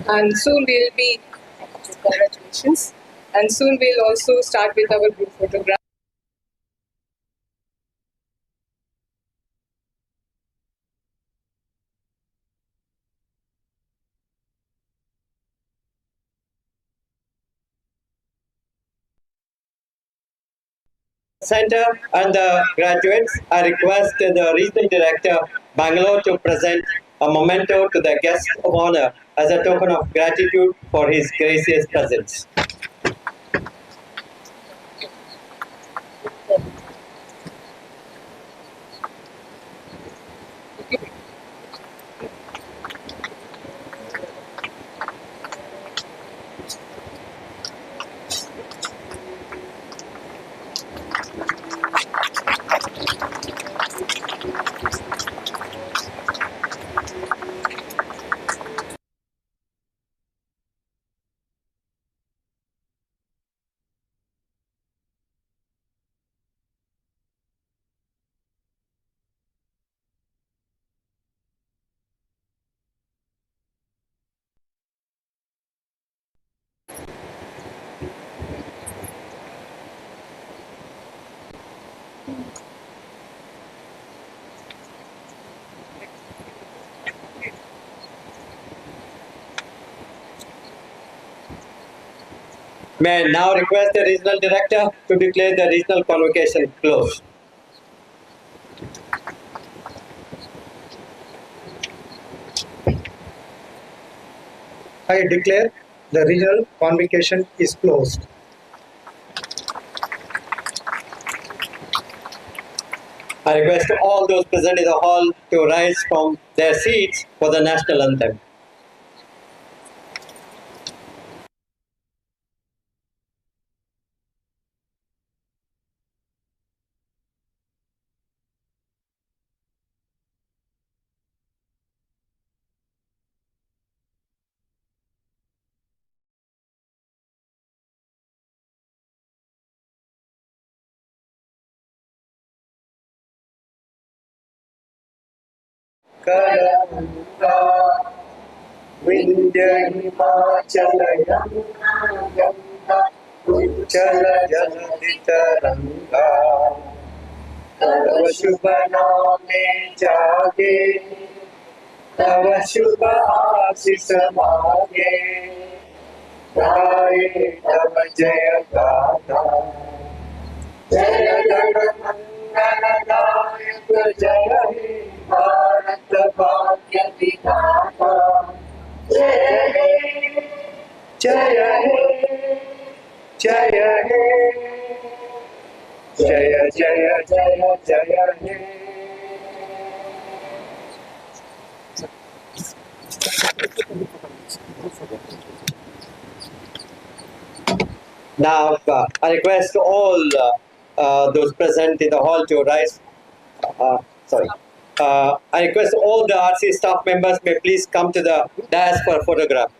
And soon we'll be, congratulations, and soon we'll also start with our group photograph. Center and the graduates, I request the Regional Director, Bangalore, to present a memento to the guest of honor as a token of gratitude for his gracious presence. May I now request the regional director to declare the regional convocation closed. I declare the regional convocation is closed. I request all those present in the hall to rise from their seats for the national anthem. Karanga, Vindhya Himachala Yamuna Uchala Jaladitaranga Tava Shubha Name Jage Tava Shubha Asisa Mage Gaye Tava Jaya Gata Jaya Gana Mangala Nayaka Jaya He Bharata Bhagya Vidhata Jaya He Jaya He Jaya He Jaya Jaya Jaya Jaya He. Now, I request all those present in the hall to rise. I request all the RC staff members may please come to the dais for a photograph.